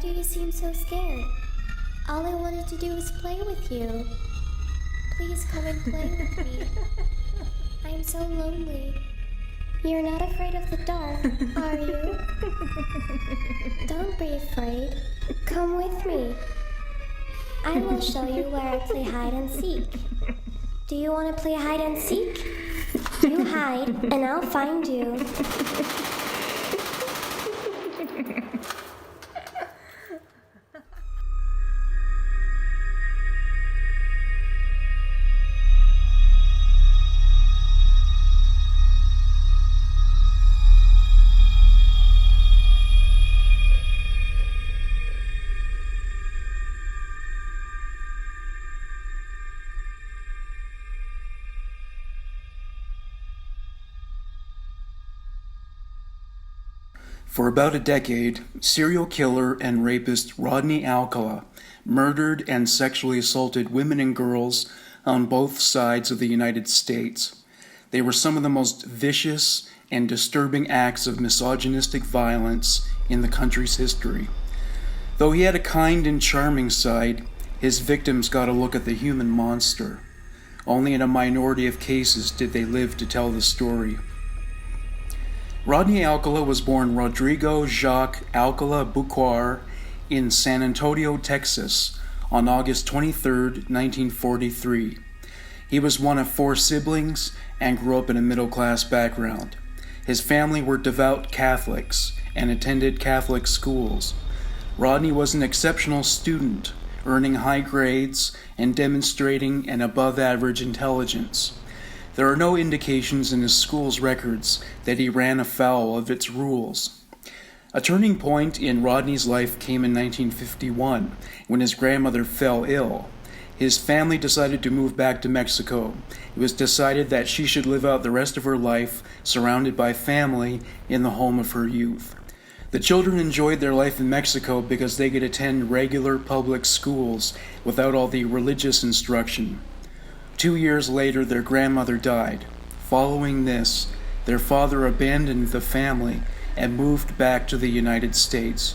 do you seem so scared? All I wanted to do was play with you. Please come and play with me. I'm so lonely. You're not afraid of the dark, are you? Don't be afraid. Come with me. I will show you where I play hide and seek. Do you want to play hide and seek? You hide, and I'll find you. For about a decade, serial killer and rapist Rodney Alcala murdered and sexually assaulted women and girls on both sides of the United States. They were some of the most vicious and disturbing acts of misogynistic violence in the country's history. Though he had a kind and charming side, his victims got a look at the human monster. Only in a minority of cases did they live to tell the story. Rodney Alcala was born Rodrigo Jacques Alcala Buquar in San Antonio, Texas, on August 23, 1943. He was one of 4 siblings and grew up in a middle-class background. His family were devout Catholics and attended Catholic schools. Rodney was an exceptional student, earning high grades and demonstrating an above-average intelligence. There are no indications in his school's records that he ran afoul of its rules. A turning point in Rodney's life came in 1951 when his grandmother fell ill. His family decided to move back to Mexico. It was decided that she should live out the rest of her life surrounded by family in the home of her youth. The children enjoyed their life in Mexico because they could attend regular public schools without all the religious instruction. 2 years later, their grandmother died. Following this, their father abandoned the family and moved back to the United States.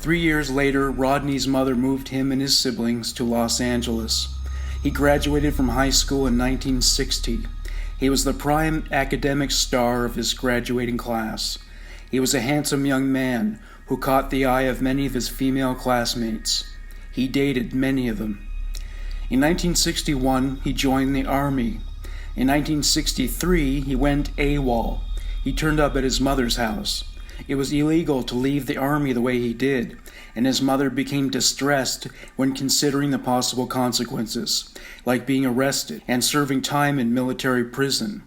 3 years later, Rodney's mother moved him and his siblings to Los Angeles. He graduated from high school in 1960. He was the prime academic star of his graduating class. He was a handsome young man who caught the eye of many of his female classmates. He dated many of them. In 1961, he joined the Army. In 1963, he went AWOL. He turned up at his mother's house. It was illegal to leave the Army the way he did, and his mother became distressed when considering the possible consequences, like being arrested and serving time in military prison.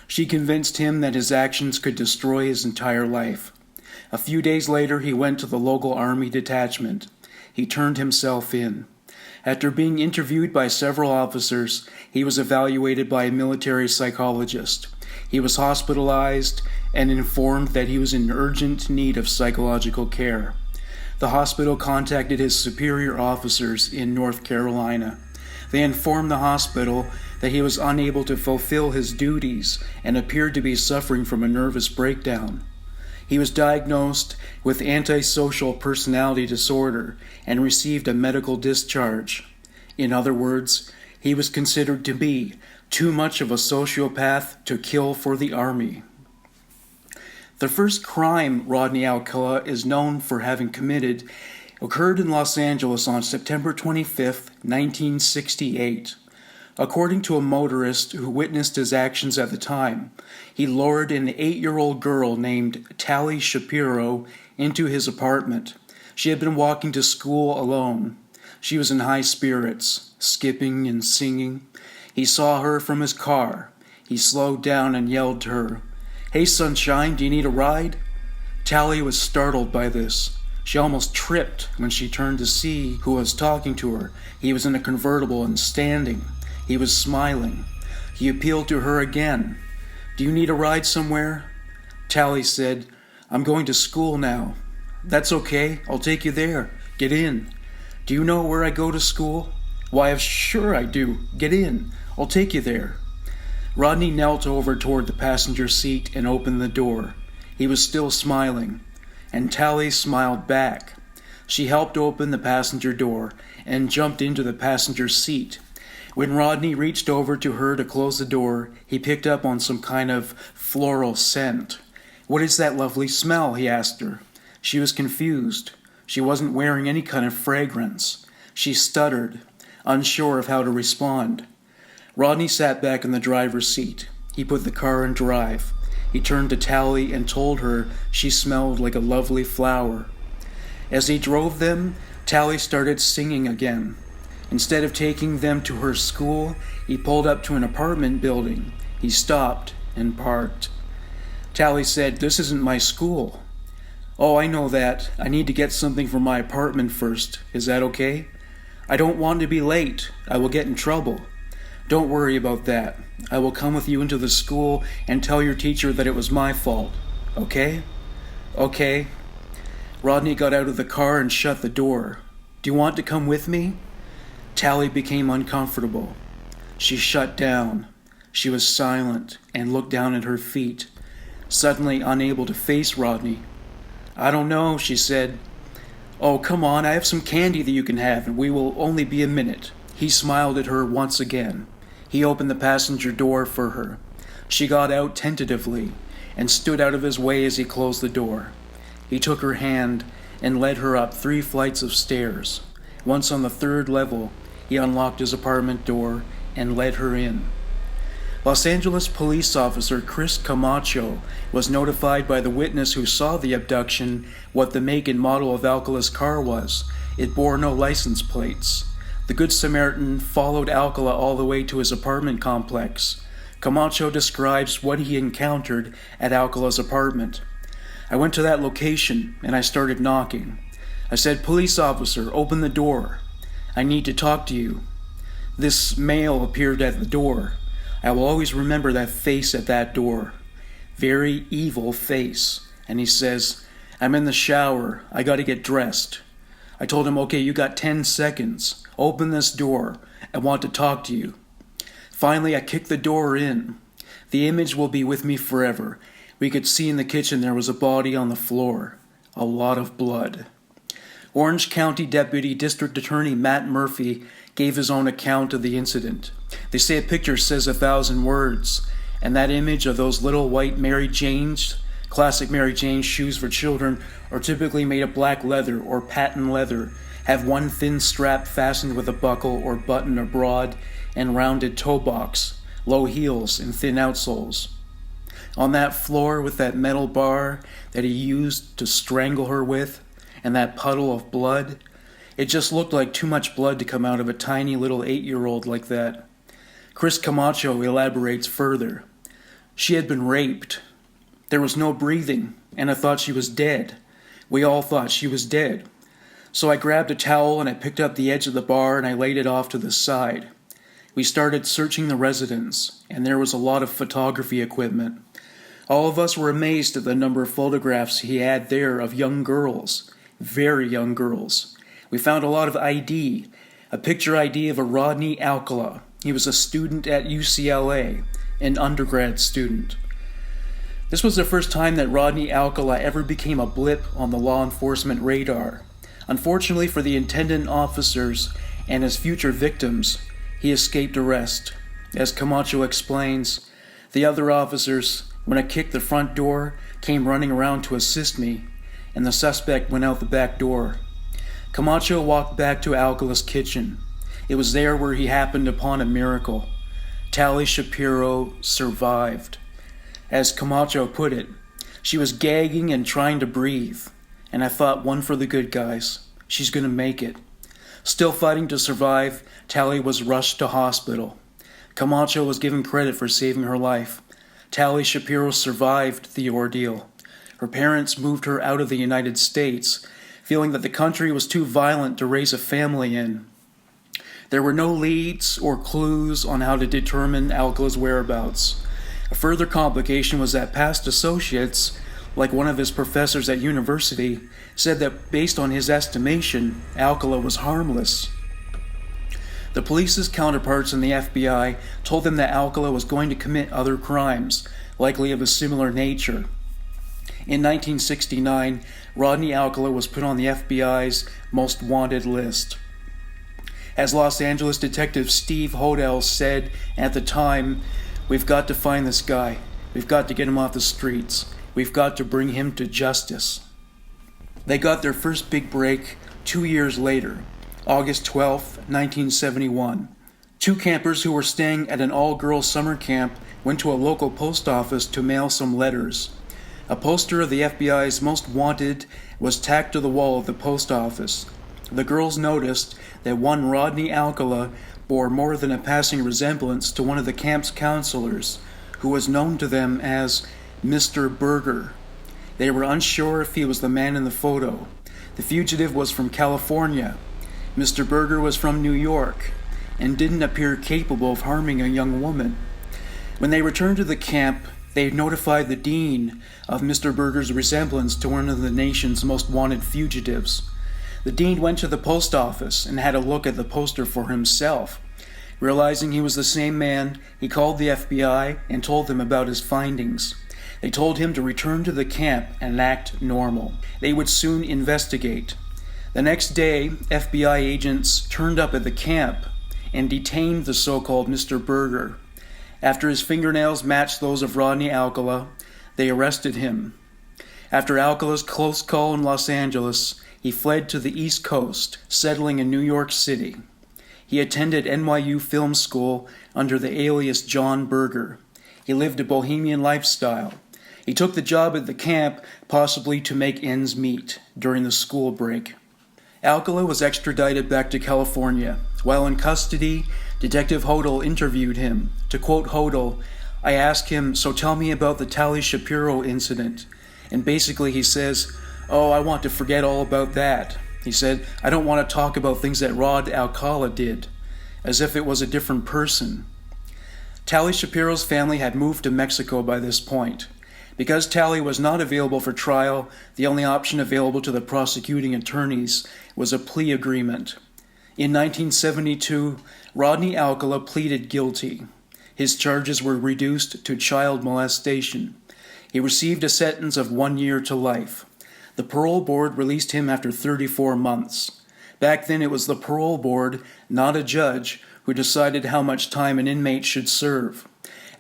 She convinced him that his actions could destroy his entire life. A few days later, he went to the local Army detachment. He turned himself in. After being interviewed by several officers, he was evaluated by a military psychologist. He was hospitalized and informed that he was in urgent need of psychological care. The hospital contacted his superior officers in North Carolina. They informed the hospital that he was unable to fulfill his duties and appeared to be suffering from a nervous breakdown. He was diagnosed with antisocial personality disorder and received a medical discharge. In other words, he was considered to be too much of a sociopath to kill for the Army. The first crime Rodney Alcala is known for having committed occurred in Los Angeles on September 25, 1968. According to a motorist who witnessed his actions at the time, he lured an 8-year-old girl named Tali Shapiro into his apartment. She had been walking to school alone. She was in high spirits, skipping and singing. He saw her from his car. He slowed down and yelled to her, "Hey, sunshine, do you need a ride?" Tali was startled by this. She almost tripped when she turned to see who was talking to her. He was in a convertible and standing. He was smiling. He appealed to her again. "Do you need a ride somewhere?" Tali said, "I'm going to school now." "That's okay. I'll take you there. Get in." "Do you know where I go to school?" "Why, sure I do. Get in. I'll take you there." Rodney knelt over toward the passenger seat and opened the door. He was still smiling, and Tali smiled back. She helped open the passenger door and jumped into the passenger seat. When Rodney reached over to her to close the door, he picked up on some kind of floral scent. "What is that lovely smell?" he asked her. She was confused. She wasn't wearing any kind of fragrance. She stuttered, unsure of how to respond. Rodney sat back in the driver's seat. He put the car in drive. He turned to Tali and told her she smelled like a lovely flower. As he drove them, Tali started singing again. Instead of taking them to her school, he pulled up to an apartment building. He stopped and parked. Tali said, "This isn't my school." "Oh, I know that. I need to get something from my apartment first. Is that okay?" "I don't want to be late. I will get in trouble." "Don't worry about that. I will come with you into the school and tell your teacher that it was my fault. Okay?" "Okay." Rodney got out of the car and shut the door. "Do you want to come with me?" Tali became uncomfortable. She shut down. She was silent and looked down at her feet, suddenly unable to face Rodney. "I don't know," she said. "Oh, come on, I have some candy that you can have, and we will only be a minute." He smiled at her once again. He opened the passenger door for her. She got out tentatively and stood out of his way as he closed the door. He took her hand and led her up 3 flights of stairs. Once on the 3rd level, he unlocked his apartment door and led her in. Los Angeles police officer Chris Camacho was notified by the witness who saw the abduction what the make and model of Alcala's car was. It bore no license plates. The Good Samaritan followed Alcala all the way to his apartment complex. Camacho describes what he encountered at Alcala's apartment. "I went to that location and I started knocking. I said, 'Police officer, open the door. I need to talk to you.' This male appeared at the door. I will always remember that face at that door. Very evil face. And he says, 'I'm in the shower. I got to get dressed.' I told him, 'Okay, you got 10 seconds. Open this door. I want to talk to you.' Finally, I kicked the door in. The image will be with me forever. We could see in the kitchen there was a body on the floor. A lot of blood." Orange County Deputy District Attorney Matt Murphy gave his own account of the incident. They say a picture says 1,000 words, and that image of those little white Mary Janes, classic Mary Jane shoes for children, are typically made of black leather or patent leather, have one thin strap fastened with a buckle or button or broad and rounded toe box, low heels and thin outsoles. On that floor with that metal bar that he used to strangle her with, and that puddle of blood, it just looked like too much blood to come out of a tiny little 8-year-old like that. Chris Camacho elaborates further. "She had been raped. There was no breathing, and I thought she was dead. We all thought she was dead. So I grabbed a towel and I picked up the edge of the bar and I laid it off to the side. We started searching the residence, and there was a lot of photography equipment. All of us were amazed at the number of photographs he had there of young girls, very young girls. We found a lot of ID, a picture ID of a Rodney Alcala. He was a student at UCLA, an undergrad student. This was the first time that Rodney Alcala ever became a blip on the law enforcement radar. Unfortunately for the attendant officers and his future victims, he escaped arrest. As Camacho explains, the other officers, when I kicked the front door, came running around to assist me, and the suspect went out the back door. Camacho walked back to Alcala's kitchen. It was there where he happened upon a miracle. Tali Shapiro survived. As Camacho put it, she was gagging and trying to breathe, and I thought, one for the good guys. She's going to make it. Still fighting to survive, Tali was rushed to hospital. Camacho was given credit for saving her life. Tali Shapiro survived the ordeal. Her parents moved her out of the United States, feeling that the country was too violent to raise a family in. There were no leads or clues on how to determine Alcala's whereabouts. A further complication was that past associates, like one of his professors at university, said that based on his estimation, Alcala was harmless. The police's counterparts in the FBI told them that Alcala was going to commit other crimes, likely of a similar nature. In 1969, Rodney Alcala was put on the FBI's most wanted list. As Los Angeles detective Steve Hodel said at the time, "We've got to find this guy. We've got to get him off the streets. We've got to bring him to justice." They got their first big break 2 years later, August 12, 1971. Two campers who were staying at an all-girls summer camp went to a local post office to mail some letters. A poster of the FBI's most wanted was tacked to the wall of the post office. The girls noticed that one Rodney Alcala bore more than a passing resemblance to one of the camp's counselors, who was known to them as Mr. Berger. They were unsure if he was the man in the photo. The fugitive was from California. Mr. Berger was from New York and didn't appear capable of harming a young woman. When they returned to the camp, they notified the dean of Mr. Berger's resemblance to one of the nation's most wanted fugitives. The dean went to the post office and had a look at the poster for himself. Realizing he was the same man, he called the FBI and told them about his findings. They told him to return to the camp and act normal. They would soon investigate. The next day, FBI agents turned up at the camp and detained the so-called Mr. Berger. After his fingernails matched those of Rodney Alcala, they arrested him. After Alcala's close call in Los Angeles, he fled to the East Coast, settling in New York City. He attended NYU Film School under the alias John Berger. He lived a bohemian lifestyle. He took the job at the camp, possibly to make ends meet during the school break. Alcala was extradited back to California. While in custody, Detective Hodel interviewed him. To quote Hodel, "I asked him, 'So tell me about the Tali Shapiro incident.' And basically he says, 'Oh, I want to forget all about that.' He said, 'I don't want to talk about things that Rod Alcala did,' as if it was a different person." Tali Shapiro's family had moved to Mexico by this point. Because Tali was not available for trial, the only option available to the prosecuting attorneys was a plea agreement. In 1972, Rodney Alcala pleaded guilty. His charges were reduced to child molestation. He received a sentence of 1 year to life. The parole board released him after 34 months. Back then it was the parole board, not a judge, who decided how much time an inmate should serve.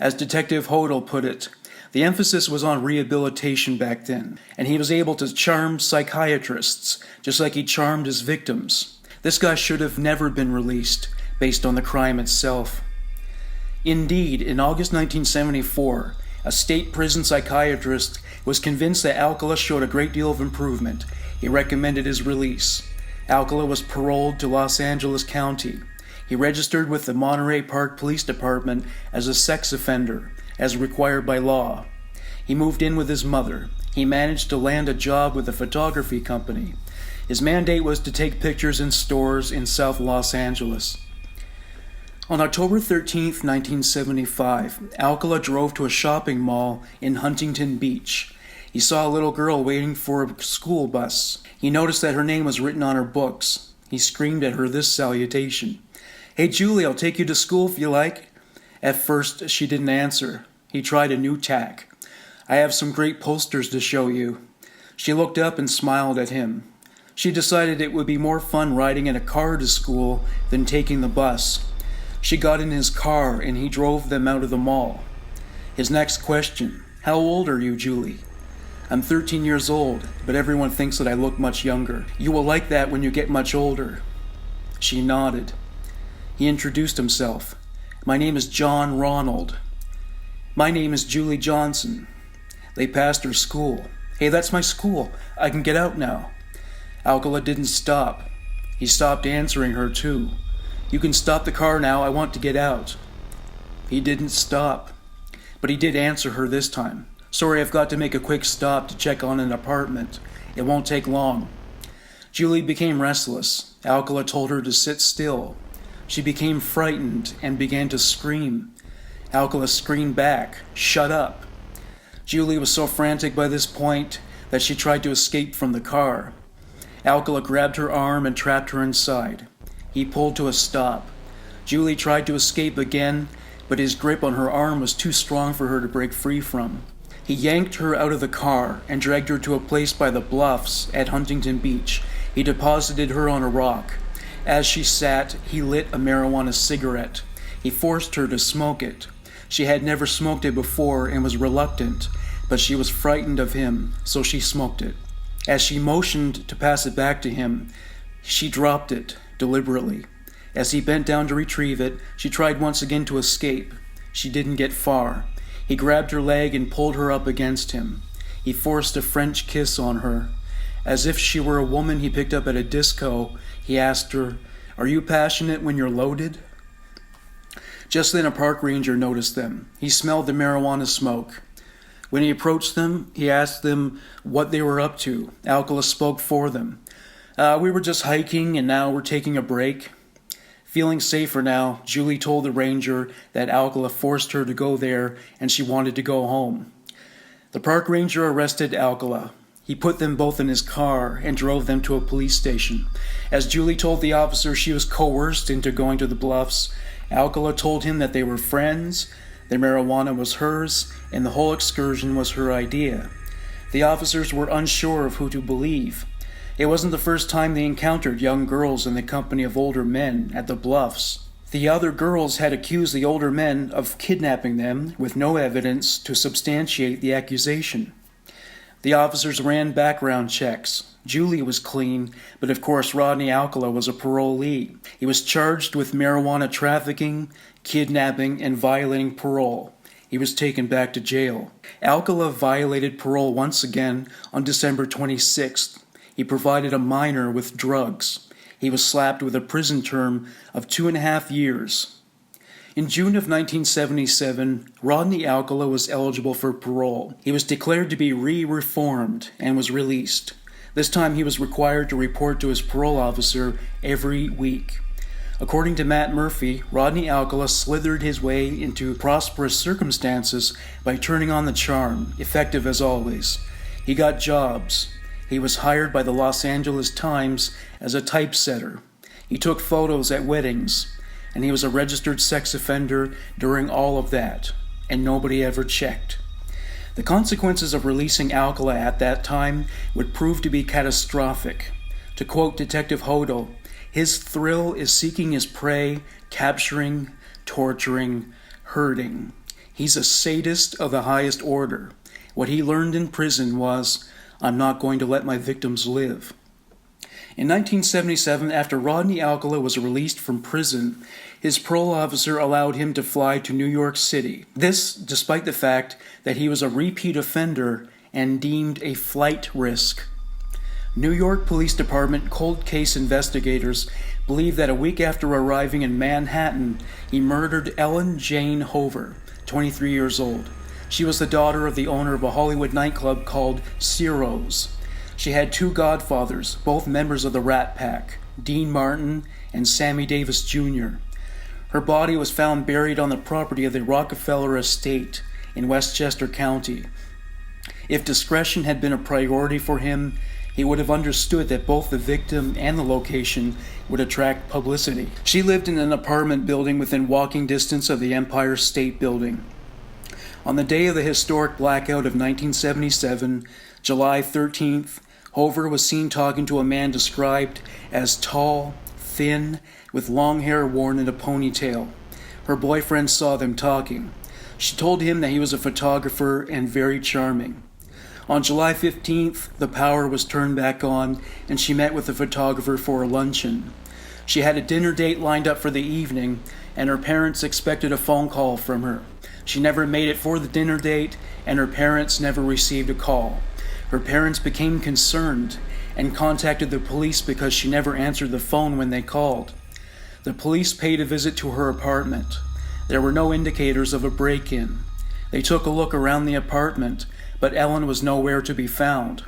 As Detective Hodel put it, the emphasis was on rehabilitation back then, and he was able to charm psychiatrists, just like he charmed his victims. This guy should have never been released, based on the crime itself. Indeed, in August 1974, a state prison psychiatrist was convinced that Alcala showed a great deal of improvement. He recommended his release. Alcala was paroled to Los Angeles County. He registered with the Monterey Park Police Department as a sex offender, as required by law. He moved in with his mother. He managed to land a job with a photography company. His mandate was to take pictures in stores in South Los Angeles. On October 13, 1975, Alcala drove to a shopping mall in Huntington Beach. He saw a little girl waiting for a school bus. He noticed that her name was written on her books. He screamed at her this salutation: "Hey Julie, I'll take you to school if you like." At first, she didn't answer. He tried a new tack. "I have some great posters to show you." She looked up and smiled at him. She decided it would be more fun riding in a car to school than taking the bus. She got in his car and he drove them out of the mall. His next question: "How old are you, Julie?" "I'm 13 years old, but everyone thinks that I look much younger. You will like that when you get much older." She nodded. He introduced himself. "My name is John Ronald." "My name is Julie Johnson." They passed her school. "Hey, that's my school. I can get out now." Alcala didn't stop. He stopped answering her too. "You can stop the car now. I want to get out." He didn't stop. But he did answer her this time. "Sorry, I've got to make a quick stop to check on an apartment. It won't take long." Julie became restless. Alcala told her to sit still. She became frightened and began to scream. Alcala screamed back, "Shut up." Julie was so frantic by this point that she tried to escape from the car. Alcala grabbed her arm and trapped her inside. He pulled to a stop. Julie tried to escape again, but his grip on her arm was too strong for her to break free from. He yanked her out of the car and dragged her to a place by the bluffs at Huntington Beach. He deposited her on a rock. As she sat, he lit a marijuana cigarette. He forced her to smoke it. She had never smoked it before and was reluctant, but she was frightened of him, so she smoked it. As she motioned to pass it back to him, she dropped it deliberately. As he bent down to retrieve it, she tried once again to escape. She didn't get far. He grabbed her leg and pulled her up against him. He forced a French kiss on her. As if she were a woman he picked up at a disco, he asked her, "Are you passionate when you're loaded?" Just then a park ranger noticed them. He smelled the marijuana smoke. When he approached them, he asked them what they were up to. Alcala spoke for them. We were just hiking and now we're taking a break." Feeling safer now, Julie told the ranger that Alcala forced her to go there and she wanted to go home. The park ranger arrested Alcala. He put them both in his car and drove them to a police station. As Julie told the officer she was coerced into going to the bluffs, Alcala told him that they were friends, the marijuana was hers, and the whole excursion was her idea. The officers were unsure of who to believe. It wasn't the first time they encountered young girls in the company of older men at the bluffs. The other girls had accused the older men of kidnapping them with no evidence to substantiate the accusation. The officers ran background checks. Julie was clean, but of course Rodney Alcala was a parolee. He was charged with marijuana trafficking, kidnapping, and violating parole. He was taken back to jail. Alcala violated parole once again on December 26th. He provided a minor with drugs. He was slapped with a prison term of 2.5 years. In June of 1977, Rodney Alcala was eligible for parole. He was declared to be re-reformed and was released. This time he was required to report to his parole officer every week. According to Matt Murphy, Rodney Alcala slithered his way into prosperous circumstances by turning on the charm, effective as always. He got jobs. He was hired by the Los Angeles Times as a typesetter. He took photos at weddings, and he was a registered sex offender during all of that, and nobody ever checked. The consequences of releasing Alcala at that time would prove to be catastrophic. To quote Detective Hodel, "His thrill is seeking his prey, capturing, torturing, hurting. He's a sadist of the highest order. What he learned in prison was, I'm not going to let my victims live." In 1977, after Rodney Alcala was released from prison, his parole officer allowed him to fly to New York City. This, despite the fact that he was a repeat offender and deemed a flight risk. New York Police Department cold case investigators believe that a week after arriving in Manhattan, he murdered Ellen Jane Hover, 23 years old. She was the daughter of the owner of a Hollywood nightclub called Ciro's. She had 2 godfathers, both members of the Rat Pack, Dean Martin and Sammy Davis Jr. Her body was found buried on the property of the Rockefeller Estate in Westchester County. If discretion had been a priority for him, he would have understood that both the victim and the location would attract publicity. She lived in an apartment building within walking distance of the Empire State Building. On the day of the historic blackout of 1977, July 13th, Hover was seen talking to a man described as tall, thin, with long hair worn in a ponytail. Her boyfriend saw them talking. She told him that he was a photographer and very charming. On July 15th, the power was turned back on and she met with the photographer for a luncheon. She had a dinner date lined up for the evening and her parents expected a phone call from her. She never made it for the dinner date and her parents never received a call. Her parents became concerned and contacted the police because she never answered the phone when they called. The police paid a visit to her apartment. There were no indicators of a break-in. They took a look around the apartment, but Ellen was nowhere to be found.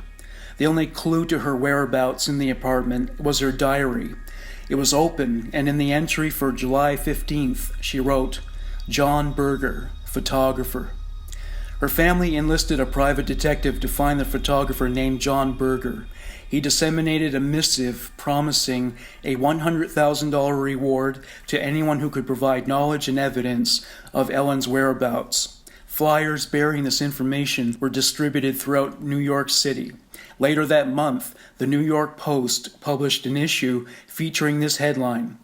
The only clue to her whereabouts in the apartment was her diary. It was open, and in the entry for July 15th, she wrote, "John Berger, photographer." Her family enlisted a private detective to find the photographer named John Berger. He disseminated a missive promising a $100,000 reward to anyone who could provide knowledge and evidence of Ellen's whereabouts. Flyers bearing this information were distributed throughout New York City. Later that month, the New York Post published an issue featuring this headline: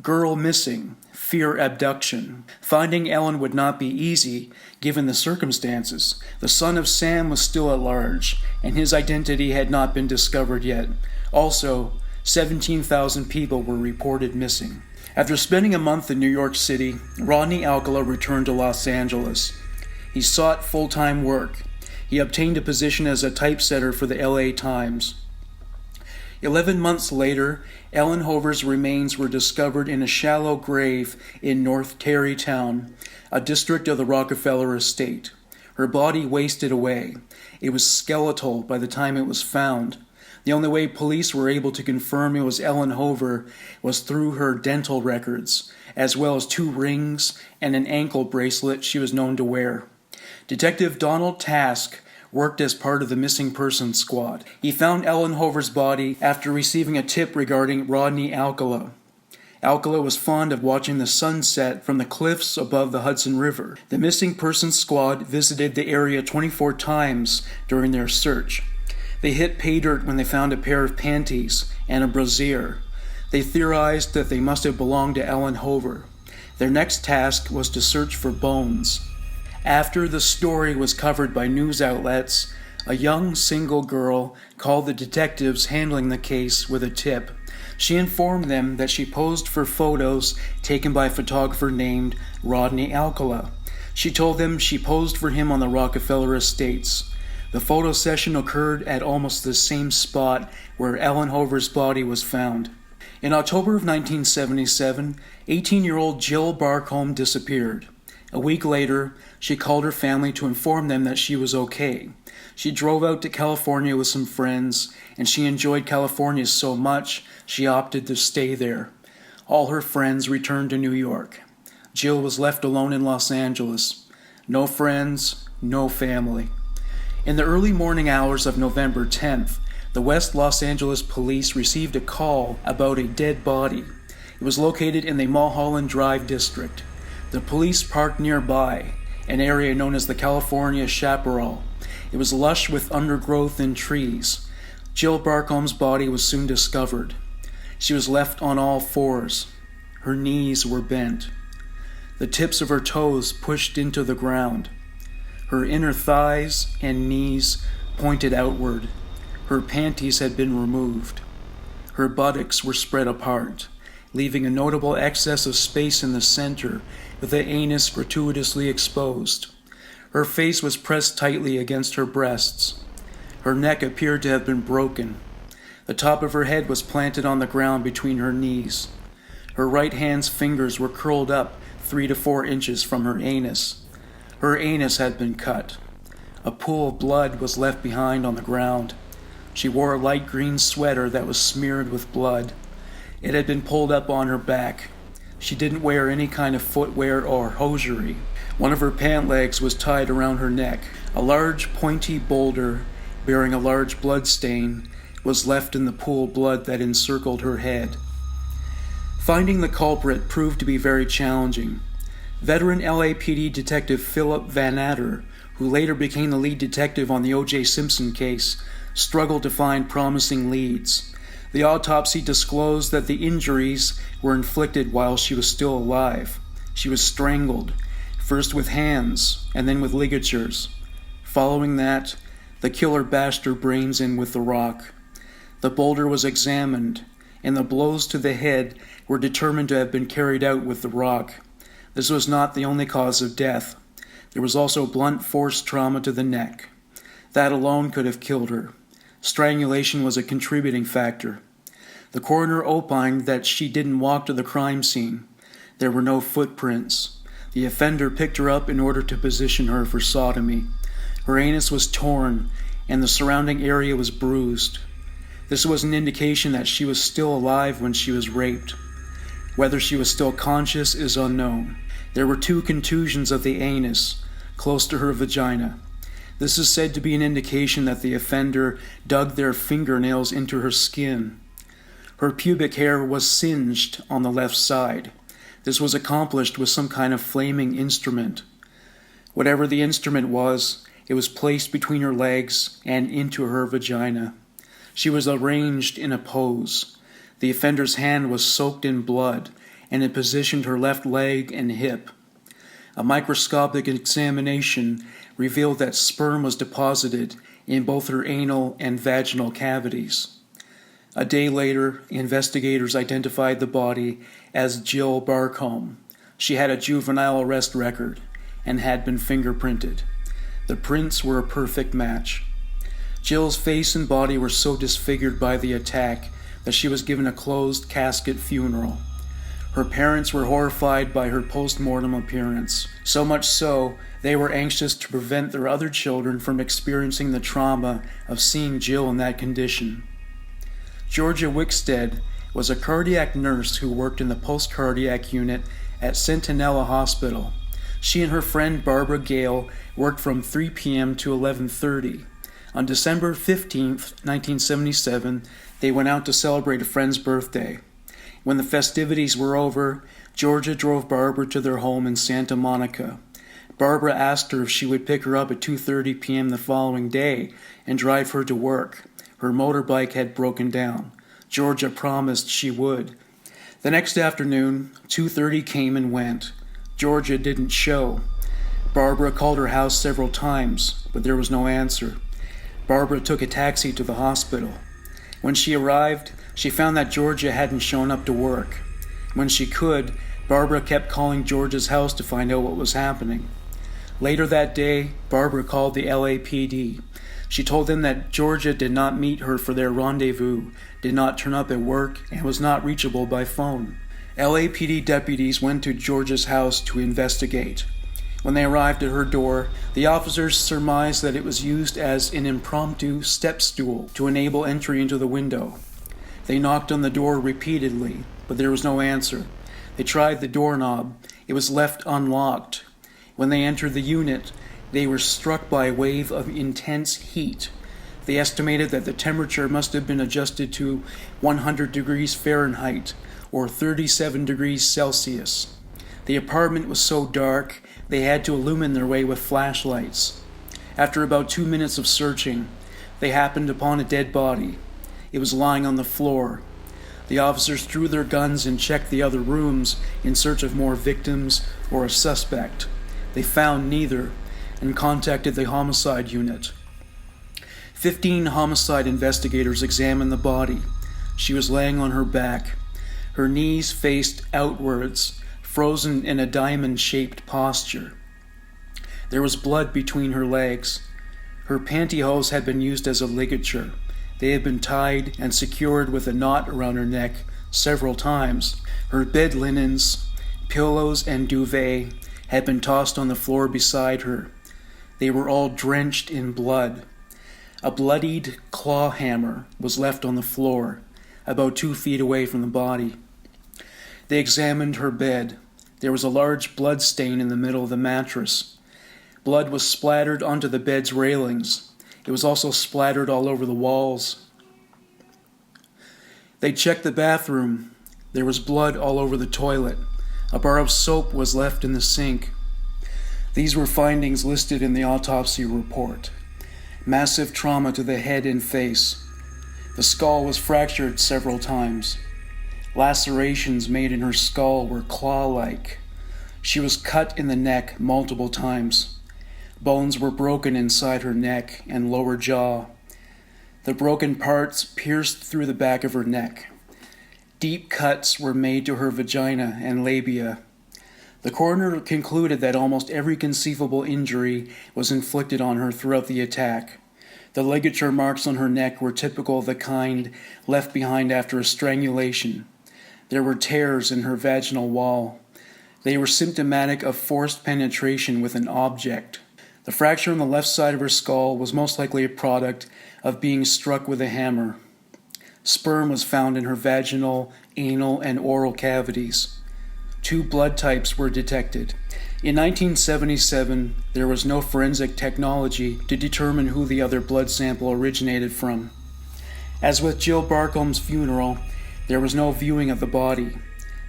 "Girl Missing, Fear Abduction." Finding Ellen would not be easy, given the circumstances. The son of Sam was still at large, and his identity had not been discovered yet. Also, 17,000 people were reported missing. After spending a month in New York City, Rodney Alcala returned to Los Angeles. He sought full-time work. He obtained a position as a typesetter for the LA Times. 11 months later, Ellen Hover's remains were discovered in a shallow grave in North Tarrytown, a district of the Rockefeller estate. Her body wasted away. It was skeletal by the time it was found. The only way police were able to confirm it was Ellen Hover was through her dental records, as well as 2 rings and an ankle bracelet she was known to wear. Detective Donald Task worked as part of the missing persons squad. He found Ellen Hover's body after receiving a tip regarding Rodney Alcala. Alcala was fond of watching the sunset from the cliffs above the Hudson River. The missing persons squad visited the area 24 times during their search. They hit pay dirt when they found a pair of panties and a brassiere. They theorized that they must have belonged to Ellen Hover. Their next task was to search for bones. After the story was covered by news outlets, a young single girl called the detectives handling the case with a tip. She informed them that she posed for photos taken by a photographer named Rodney Alcala. She told them she posed for him on the Rockefeller estates. The photo session occurred at almost the same spot where Ellen Hover's body was found. In October of 1977, 18-year-old Jill Barcomb disappeared. A week later, she called her family to inform them that she was okay. She drove out to California with some friends, and she enjoyed California so much she opted to stay there. All her friends returned to New York. Jill was left alone in Los Angeles. No friends, no family. In the early morning hours of November 10th, the West Los Angeles police received a call about a dead body. It was located in the Mulholland Drive district. The police parked nearby, an area known as the California Chaparral. It was lush with undergrowth and trees. Jill Barcomb's body was soon discovered. She was left on all fours. Her knees were bent. The tips of her toes pushed into the ground. Her inner thighs and knees pointed outward. Her panties had been removed. Her buttocks were spread apart, leaving a notable excess of space in the center, with the anus gratuitously exposed. Her face was pressed tightly against her breasts. Her neck appeared to have been broken. The top of her head was planted on the ground between her knees. Her right hand's fingers were curled up 3 to 4 inches from her anus. Her anus had been cut. A pool of blood was left behind on the ground. She wore a light green sweater that was smeared with blood. It had been pulled up on her back. She didn't wear any kind of footwear or hosiery. One of her pant legs was tied around her neck. A large pointy boulder bearing a large blood stain was left in the pool of blood that encircled her head. Finding the culprit proved to be very challenging. Veteran LAPD detective Philip Van Adder, who later became the lead detective on the O.J. Simpson case, struggled to find promising leads. The autopsy disclosed that the injuries were inflicted while she was still alive. She was strangled, first with hands and then with ligatures. Following that, the killer bashed her brains in with the rock. The boulder was examined, and the blows to the head were determined to have been carried out with the rock. This was not the only cause of death. There was also blunt force trauma to the neck. That alone could have killed her. Strangulation was a contributing factor. The coroner opined that she didn't walk to the crime scene. There were no footprints. The offender picked her up in order to position her for sodomy. Her anus was torn, and the surrounding area was bruised. This was an indication that she was still alive when she was raped. Whether she was still conscious is unknown. There were 2 contusions of the anus, close to her vagina. This is said to be an indication that the offender dug their fingernails into her skin. Her pubic hair was singed on the left side. This was accomplished with some kind of flaming instrument. Whatever the instrument was, it was placed between her legs and into her vagina. She was arranged in a pose. The offender's hand was soaked in blood, and it positioned her left leg and hip. A microscopic examination revealed that sperm was deposited in both her anal and vaginal cavities. A day later, investigators identified the body as Jill Barcomb. She had a juvenile arrest record and had been fingerprinted. The prints were a perfect match. Jill's face and body were so disfigured by the attack that she was given a closed casket funeral. Her parents were horrified by her post-mortem appearance, so much so they were anxious to prevent their other children from experiencing the trauma of seeing Jill in that condition. Georgia Wixted was a cardiac nurse who worked in the post-cardiac unit at Centinela Hospital. She and her friend Barbara Gale worked from 3 p.m. to 11:30. On December 15, 1977, they went out to celebrate a friend's birthday. When the festivities were over, Georgia drove Barbara to their home in Santa Monica. Barbara asked her if she would pick her up at 2:30 p.m. the following day and drive her to work. Her motorbike had broken down. Georgia promised she would. The next afternoon, 2:30 came and went. Georgia didn't show. Barbara called her house several times, but there was no answer. Barbara took a taxi to the hospital. When she arrived, she found that Georgia hadn't shown up to work. When she could, Barbara kept calling Georgia's house to find out what was happening. Later that day, Barbara called the LAPD. She told them that Georgia did not meet her for their rendezvous, did not turn up at work, and was not reachable by phone. LAPD deputies went to Georgia's house to investigate. When they arrived at her door, the officers surmised that it was used as an impromptu step stool to enable entry into the window. They knocked on the door repeatedly, but there was no answer. They tried the doorknob. It was left unlocked. When they entered the unit, they were struck by a wave of intense heat. They estimated that the temperature must have been adjusted to 100 degrees Fahrenheit, or 37 degrees Celsius. The apartment was so dark, they had to illumine their way with flashlights. After about 2 minutes of searching, they happened upon a dead body. It was lying on the floor. The officers drew their guns and checked the other rooms in search of more victims or a suspect. They found neither and contacted the homicide unit. 15 homicide investigators examined the body. She was laying on her back. Her knees faced outwards, frozen in a diamond-shaped posture. There was blood between her legs. Her pantyhose had been used as a ligature. They had been tied and secured with a knot around her neck several times. Her bed linens, pillows, and duvet had been tossed on the floor beside her. They were all drenched in blood. A bloodied claw hammer was left on the floor, about 2 feet away from the body. They examined her bed. There was a large blood stain in the middle of the mattress. Blood was splattered onto the bed's railings. It was also splattered all over the walls. They checked the bathroom. There was blood all over the toilet. A bar of soap was left in the sink. These were findings listed in the autopsy report. Massive trauma to the head and face. The skull was fractured several times. Lacerations made in her skull were claw-like. She was cut in the neck multiple times. Bones were broken inside her neck and lower jaw. The broken parts pierced through the back of her neck. Deep cuts were made to her vagina and labia. The coroner concluded that almost every conceivable injury was inflicted on her throughout the attack. The ligature marks on her neck were typical of the kind left behind after a strangulation. There were tears in her vaginal wall. They were symptomatic of forced penetration with an object. The fracture on the left side of her skull was most likely a product of being struck with a hammer. Sperm was found in her vaginal, anal, and oral cavities. 2 blood types were detected. In 1977, there was no forensic technology to determine who the other blood sample originated from. As with Jill Barcomb's funeral, there was no viewing of the body.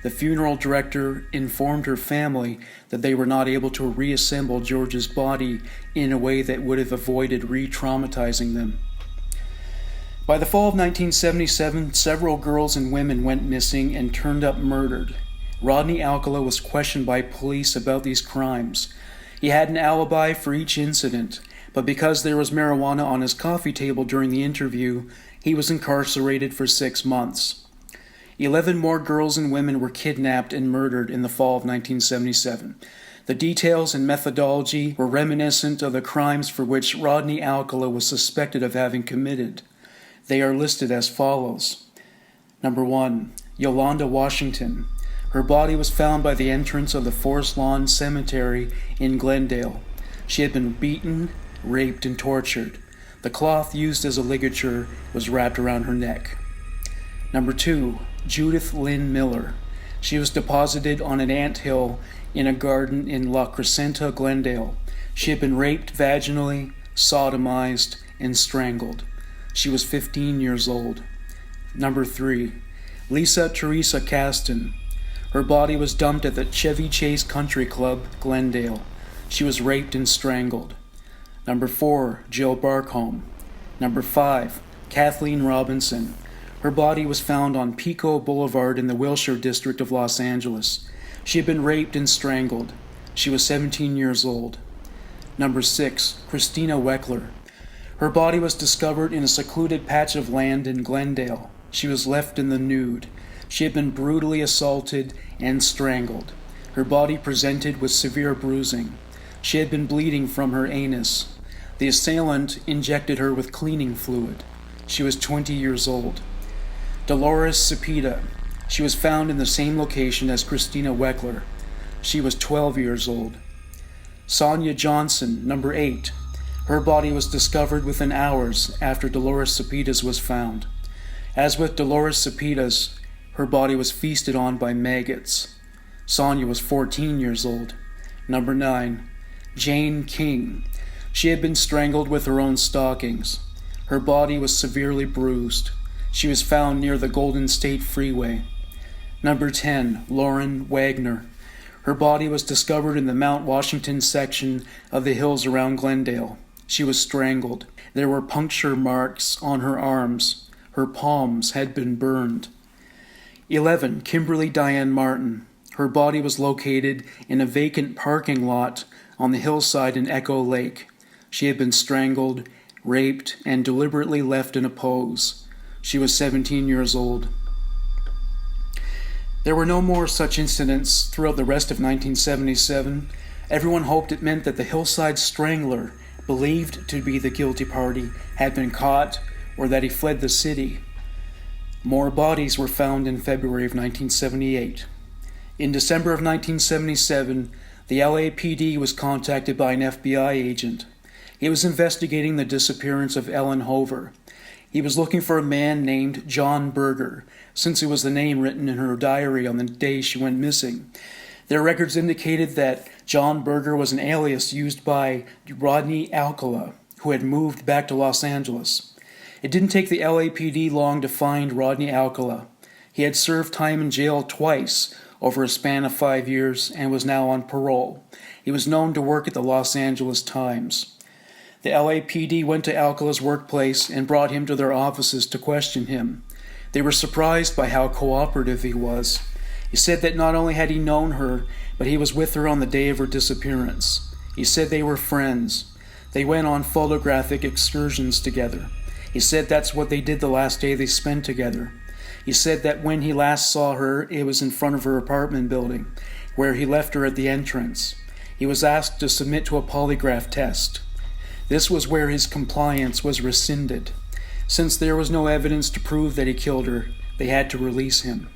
The funeral director informed her family that they were not able to reassemble Georgia's body in a way that would have avoided re-traumatizing them. By the fall of 1977, several girls and women went missing and turned up murdered. Rodney Alcala was questioned by police about these crimes. He had an alibi for each incident, but because there was marijuana on his coffee table during the interview, he was incarcerated for 6 months. 11 more girls and women were kidnapped and murdered in the fall of 1977. The details and methodology were reminiscent of the crimes for which Rodney Alcala was suspected of having committed. They are listed as follows. Number 1, Yolanda Washington. Her body was found by the entrance of the Forest Lawn Cemetery in Glendale. She had been beaten, raped, and tortured. The cloth used as a ligature was wrapped around her neck. Number 2, Judith Lynn Miller. She was deposited on an anthill in a garden in La Crescenta, Glendale. She had been raped vaginally, sodomized, and strangled. She was 15 years old. Number 3, Lisa Teresa Caston. Her body was dumped at the Chevy Chase Country Club, Glendale. She was raped and strangled. Number 4, Jill Barcomb. Number 5, Kathleen Robinson. Her body was found on Pico Boulevard in the Wilshire district of Los Angeles. She had been raped and strangled. She was 17 years old. Number 6, Christina Weckler. Her body was discovered in a secluded patch of land in Glendale. She was left in the nude. She had been brutally assaulted and strangled. Her body presented with severe bruising. She had been bleeding from her anus. The assailant injected her with cleaning fluid. She was 20 years old. Dolores Cepeda. She was found in the same location as Christina Weckler. She was 12 years old. Sonia Johnson, number 8. Her body was discovered within hours after Dolores Cepeda's was found. As with Dolores Cepeda's, her body was feasted on by maggots. Sonia was 14 years old. Number 9, Jane King. She had been strangled with her own stockings. Her body was severely bruised. She was found near the Golden State Freeway. Number 10, Lauren Wagner. Her body was discovered in the Mount Washington section of the hills around Glendale. She was strangled. There were puncture marks on her arms. Her palms had been burned. 11, Kimberly Diane Martin. Her body was located in a vacant parking lot on the hillside in Echo Lake. She had been strangled, raped, and deliberately left in a pose. She was 17 years old. There were no more such incidents throughout the rest of 1977. Everyone hoped it meant that the hillside strangler, believed to be the guilty party, had been caught or that he fled the city. More bodies were found in February of 1978. In December of 1977, the LAPD was contacted by an FBI agent. He was investigating the disappearance of Ellen Hover. He was looking for a man named John Berger, since it was the name written in her diary on the day she went missing. Their records indicated that John Berger was an alias used by Rodney Alcala, who had moved back to Los Angeles. It didn't take the LAPD long to find Rodney Alcala. He had served time in jail twice over a span of 5 years and was now on parole. He was known to work at the Los Angeles Times. The LAPD went to Alcala's workplace and brought him to their offices to question him. They were surprised by how cooperative he was. He said that not only had he known her, but he was with her on the day of her disappearance. He said they were friends. They went on photographic excursions together. He said that's what they did the last day they spent together. He said that when he last saw her, it was in front of her apartment building, where he left her at the entrance. He was asked to submit to a polygraph test. This was where his compliance was rescinded. Since there was no evidence to prove that he killed her, they had to release him.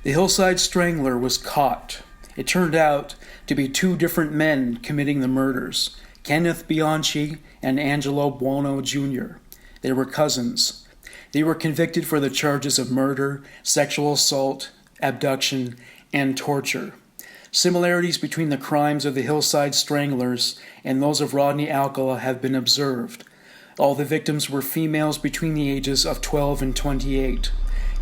The hillside strangler was caught. It turned out to be 2 different men committing the murders, Kenneth Bianchi and Angelo Buono Jr. They were cousins. They were convicted for the charges of murder, sexual assault, abduction, and torture. Similarities between the crimes of the hillside stranglers and those of Rodney Alcala have been observed. All the victims were females between the ages of 12 and 28.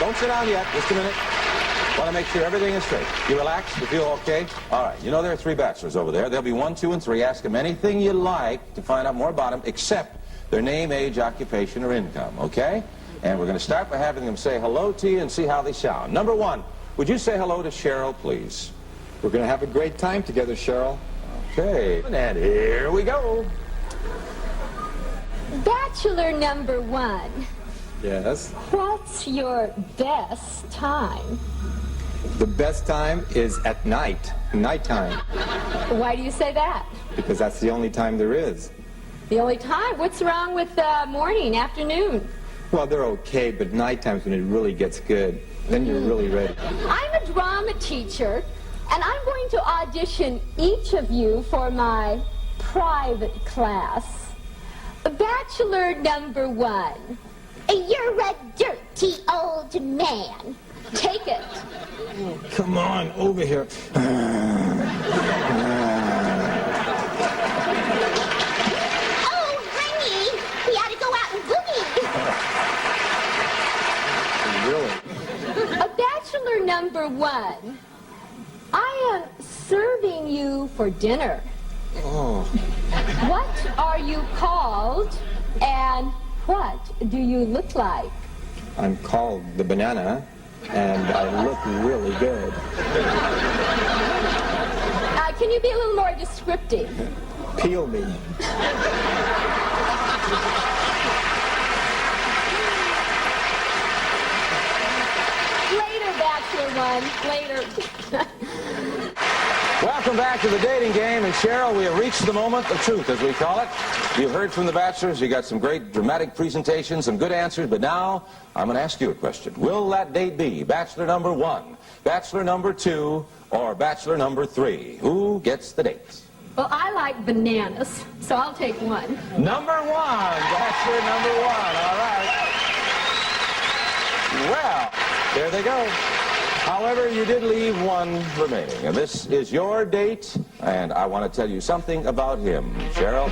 Don't sit down yet. Just a minute. Want to make sure everything is straight. You relaxed? You feel okay? All right. You know there are 3 bachelors over there. There'll be 1, 2, and 3. Ask them anything you like to find out more about them, except their name, age, occupation, or income, okay? And we're going to start by having them say hello to you and see how they sound. Number 1, would you say hello to Cheryl, please? We're going to have a great time together, Cheryl. Okay. And here we go. Bachelor number 1. Yes. What's your best time? The best time is at night, nighttime, Why do you say that? because that's the only time there is. The only time? What's wrong with morning, afternoon? Well, they're okay, but nighttime's when it really gets good. Then you're really ready. I'm a drama teacher, and I'm going to audition each of you for my private class. Bachelor number 1. You're a dirty old man. Take it. Come on, over here. Oh, honey, we ought to go out and boogie. Really? Bachelor number 1. I am serving you for dinner. Oh, What are you called, and what do you look like? I'm called the banana, and I look really good. Can you be a little more descriptive? Peel me. Later, Bachelor 1, later. Welcome back to the dating game, and Cheryl, we have reached the moment of truth, as we call it. You've heard from the bachelors. You got some great dramatic presentations, some good answers, but now I'm going to ask you a question. Will that date be bachelor number 1, bachelor number 2, or bachelor number 3? Who gets the dates? Well, I like bananas, so I'll take 1. Number 1, bachelor number 1. All right. Well, there they go. However, you did leave 1 remaining, and this is your date, and I want to tell you something about him, Cheryl.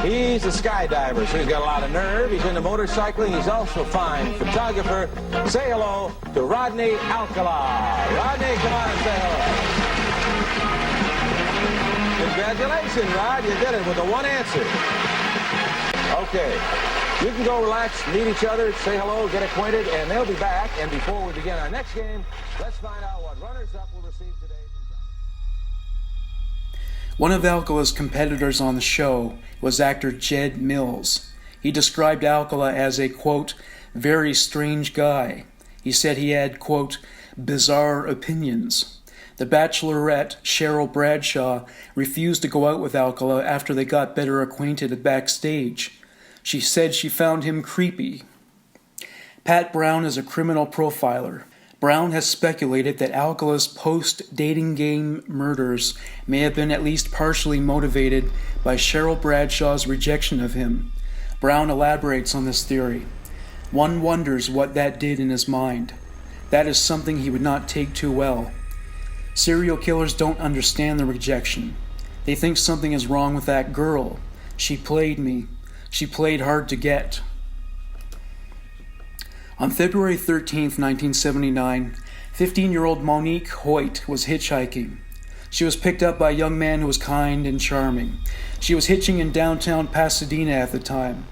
He's a skydiver, so he's got a lot of nerve. He's into motorcycling. He's also a fine photographer. Say hello to Rodney Alcala. Rodney, come on and say hello. Congratulations, Rod. You did it with the 1 answer. Okay. You can go relax, meet each other, say hello, get acquainted, and they'll be back. And before we begin our next game, let's find out what runners-up will receive today from Johnny. One of Alcala's competitors on the show was actor Jed Mills. He described Alcala as a, quote, very strange guy. He said he had, quote, bizarre opinions. The Bachelorette, Cheryl Bradshaw, refused to go out with Alcala after they got better acquainted backstage. She said she found him creepy. Pat Brown is a criminal profiler. Brown has speculated that Alcala's post-dating game murders may have been at least partially motivated by Cheryl Bradshaw's rejection of him. Brown elaborates on this theory. One wonders what that did in his mind. That is something he would not take too well. Serial killers don't understand the rejection. They think something is wrong with that girl. She played me. She played hard to get. On February 13, 1979, 15-year-old Monique Hoyt was hitchhiking. She was picked up by a young man who was kind and charming. She was hitching in downtown Pasadena at the time.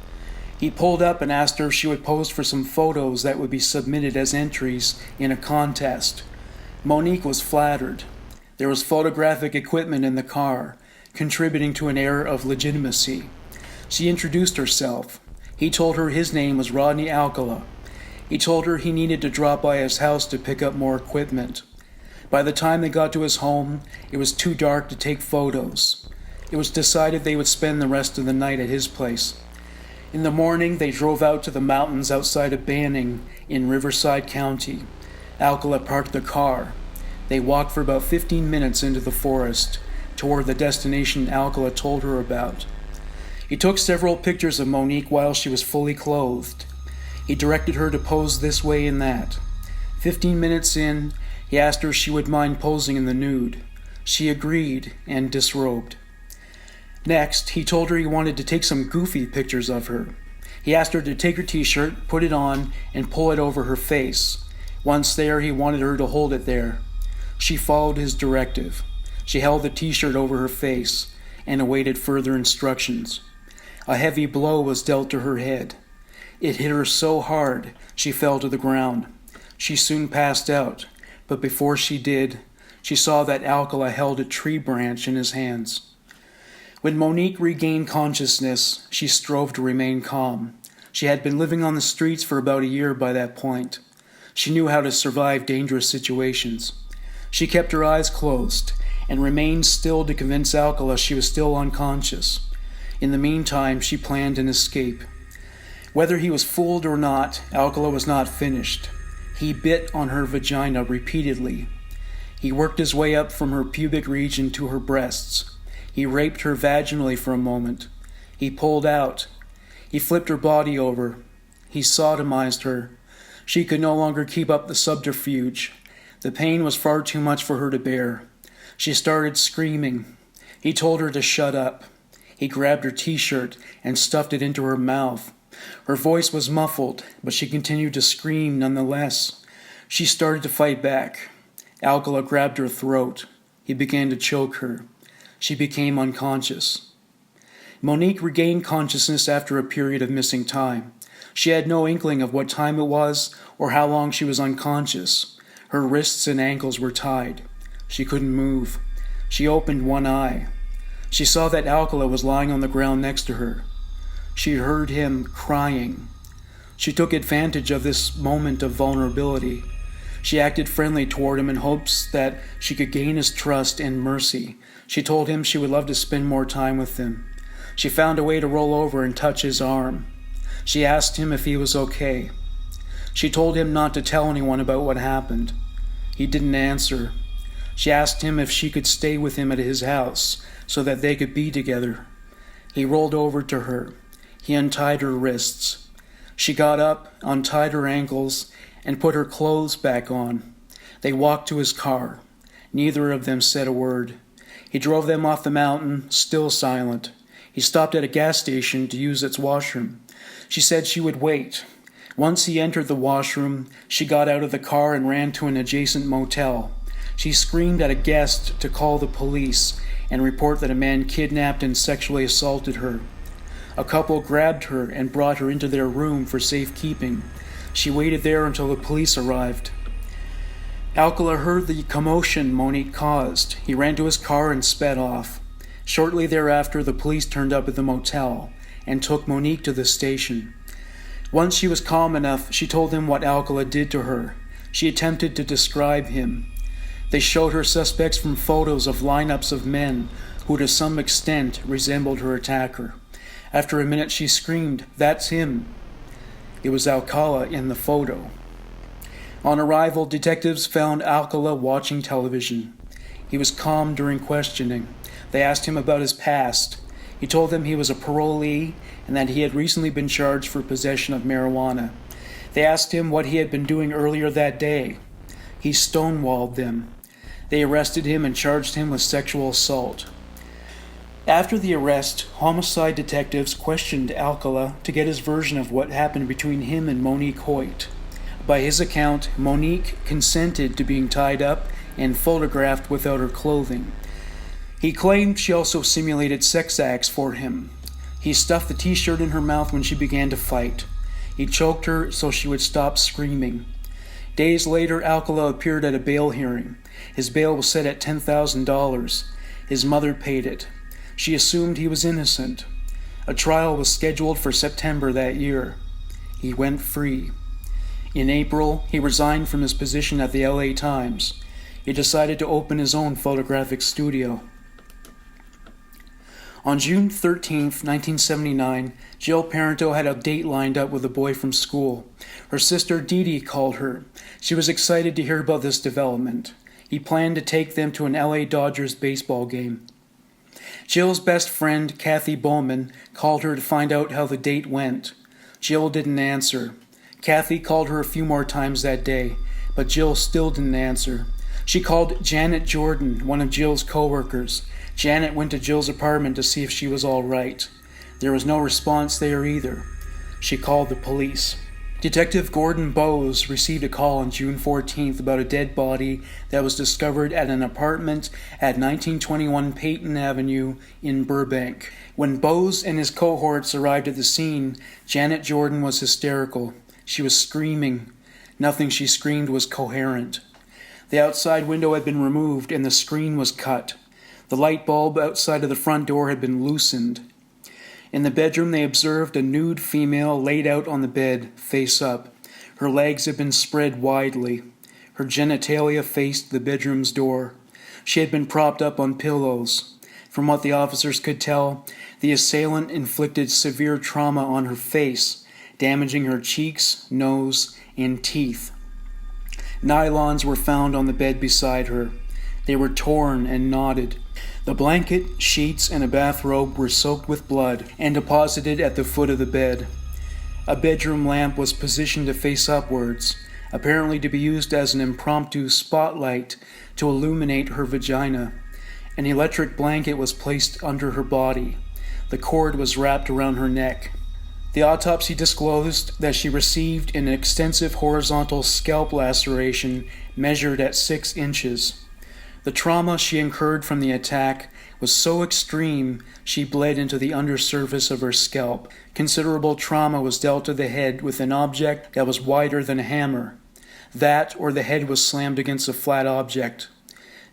He pulled up and asked her if she would pose for some photos that would be submitted as entries in a contest. Monique was flattered. There was photographic equipment in the car, contributing to an air of legitimacy. She introduced herself. He told her his name was Rodney Alcala. He told her he needed to drop by his house to pick up more equipment. By the time they got to his home, it was too dark to take photos. It was decided they would spend the rest of the night at his place. In the morning, they drove out to the mountains outside of Banning in Riverside County. Alcala parked the car. They walked for about 15 minutes into the forest, toward the destination Alcala told her about. He took several pictures of Monique while she was fully clothed. He directed her to pose this way and that. 15 minutes in, he asked her if she would mind posing in the nude. She agreed and disrobed. Next, he told her he wanted to take some goofy pictures of her. He asked her to take her t-shirt, put it on, and pull it over her face. Once there, he wanted her to hold it there. She followed his directive. She held the t-shirt over her face and awaited further instructions. A heavy blow was dealt to her head. It hit her so hard, she fell to the ground. She soon passed out, but before she did, she saw that Alcala held a tree branch in his hands. When Monique regained consciousness, she strove to remain calm. She had been living on the streets for about a year by that point. She knew how to survive dangerous situations. She kept her eyes closed and remained still to convince Alcala she was still unconscious. In the meantime, she planned an escape. Whether he was fooled or not, Alcala was not finished. He bit on her vagina repeatedly. He worked his way up from her pubic region to her breasts. He raped her vaginally for a moment. He pulled out. He flipped her body over. He sodomized her. She could no longer keep up the subterfuge. The pain was far too much for her to bear. She started screaming. He told her to shut up. He grabbed her t-shirt and stuffed it into her mouth. Her voice was muffled, but she continued to scream nonetheless. She started to fight back. Alcala grabbed her throat. He began to choke her. She became unconscious. Monique regained consciousness after a period of missing time. She had no inkling of what time it was or how long she was unconscious. Her wrists and ankles were tied. She couldn't move. She opened one eye. She saw that Alcala was lying on the ground next to her. She heard him crying. She took advantage of this moment of vulnerability. She acted friendly toward him in hopes that she could gain his trust and mercy. She told him she would love to spend more time with him. She found a way to roll over and touch his arm. She asked him if he was okay. She told him not to tell anyone about what happened. He didn't answer. She asked him if she could stay with him at his house so that they could be together. He rolled over to her. He untied her wrists. She got up, untied her ankles, and put her clothes back on. They walked to his car. Neither of them said a word. He drove them off the mountain, still silent. He stopped at a gas station to use its washroom. She said she would wait. Once he entered the washroom, she got out of the car and ran to an adjacent motel. She screamed at a guest to call the police and report that a man kidnapped and sexually assaulted her. A couple grabbed her and brought her into their room for safekeeping. She waited there until the police arrived. Alcala heard the commotion Monique caused. He ran to his car and sped off. Shortly thereafter, the police turned up at the motel and took Monique to the station. Once she was calm enough, she told them what Alcala did to her. She attempted to describe him. They showed her suspects from photos of lineups of men who to some extent resembled her attacker. After a minute, she screamed, "That's him." It was Alcala in the photo. On arrival, detectives found Alcala watching television. He was calm during questioning. They asked him about his past. He told them he was a parolee and that he had recently been charged for possession of marijuana. They asked him what he had been doing earlier that day. He stonewalled them. They arrested him and charged him with sexual assault. After the arrest, homicide detectives questioned Alcala to get his version of what happened between him and Monique Hoyt. By his account, Monique consented to being tied up and photographed without her clothing. He claimed she also simulated sex acts for him. He stuffed the t-shirt in her mouth when she began to fight. He choked her so she would stop screaming. Days later, Alcala appeared at a bail hearing. His bail was set at $10,000. His mother paid it. She assumed he was innocent. A trial was scheduled for September that year. He went free. In April, he resigned from his position at the LA Times. He decided to open his own photographic studio. On June 13, 1979, Jill Parenteau had a date lined up with a boy from school. Her sister Dee Dee called her. She was excited to hear about this development. He planned to take them to an LA Dodgers baseball game. Jill's best friend, Kathy Bowman, called her to find out how the date went. Jill didn't answer. Kathy called her a few more times that day, but Jill still didn't answer. She called Janet Jordan, one of Jill's co-workers. Janet went to Jill's apartment to see if she was all right. There was no response there either. She called the police. Detective Gordon Bowes received a call on June 14th about a dead body that was discovered at an apartment at 1921 Peyton Avenue in Burbank. When Bowes and his cohorts arrived at the scene, Janet Jordan was hysterical. She was screaming. Nothing she screamed was coherent. The outside window had been removed and the screen was cut. The light bulb outside of the front door had been loosened. In the bedroom, they observed a nude female laid out on the bed, face up. Her legs had been spread widely. Her genitalia faced the bedroom's door. She had been propped up on pillows. From what the officers could tell, the assailant inflicted severe trauma on her face, damaging her cheeks, nose, and teeth. Nylons were found on the bed beside her. They were torn and knotted. The blanket, sheets, and a bathrobe were soaked with blood and deposited at the foot of the bed. A bedroom lamp was positioned to face upwards, apparently to be used as an impromptu spotlight to illuminate her vagina. An electric blanket was placed under her body. The cord was wrapped around her neck. The autopsy disclosed that she received an extensive horizontal scalp laceration measured at 6 inches. The trauma she incurred from the attack was so extreme she bled into the undersurface of her scalp. Considerable trauma was dealt to the head with an object that was wider than a hammer. That or the head was slammed against a flat object.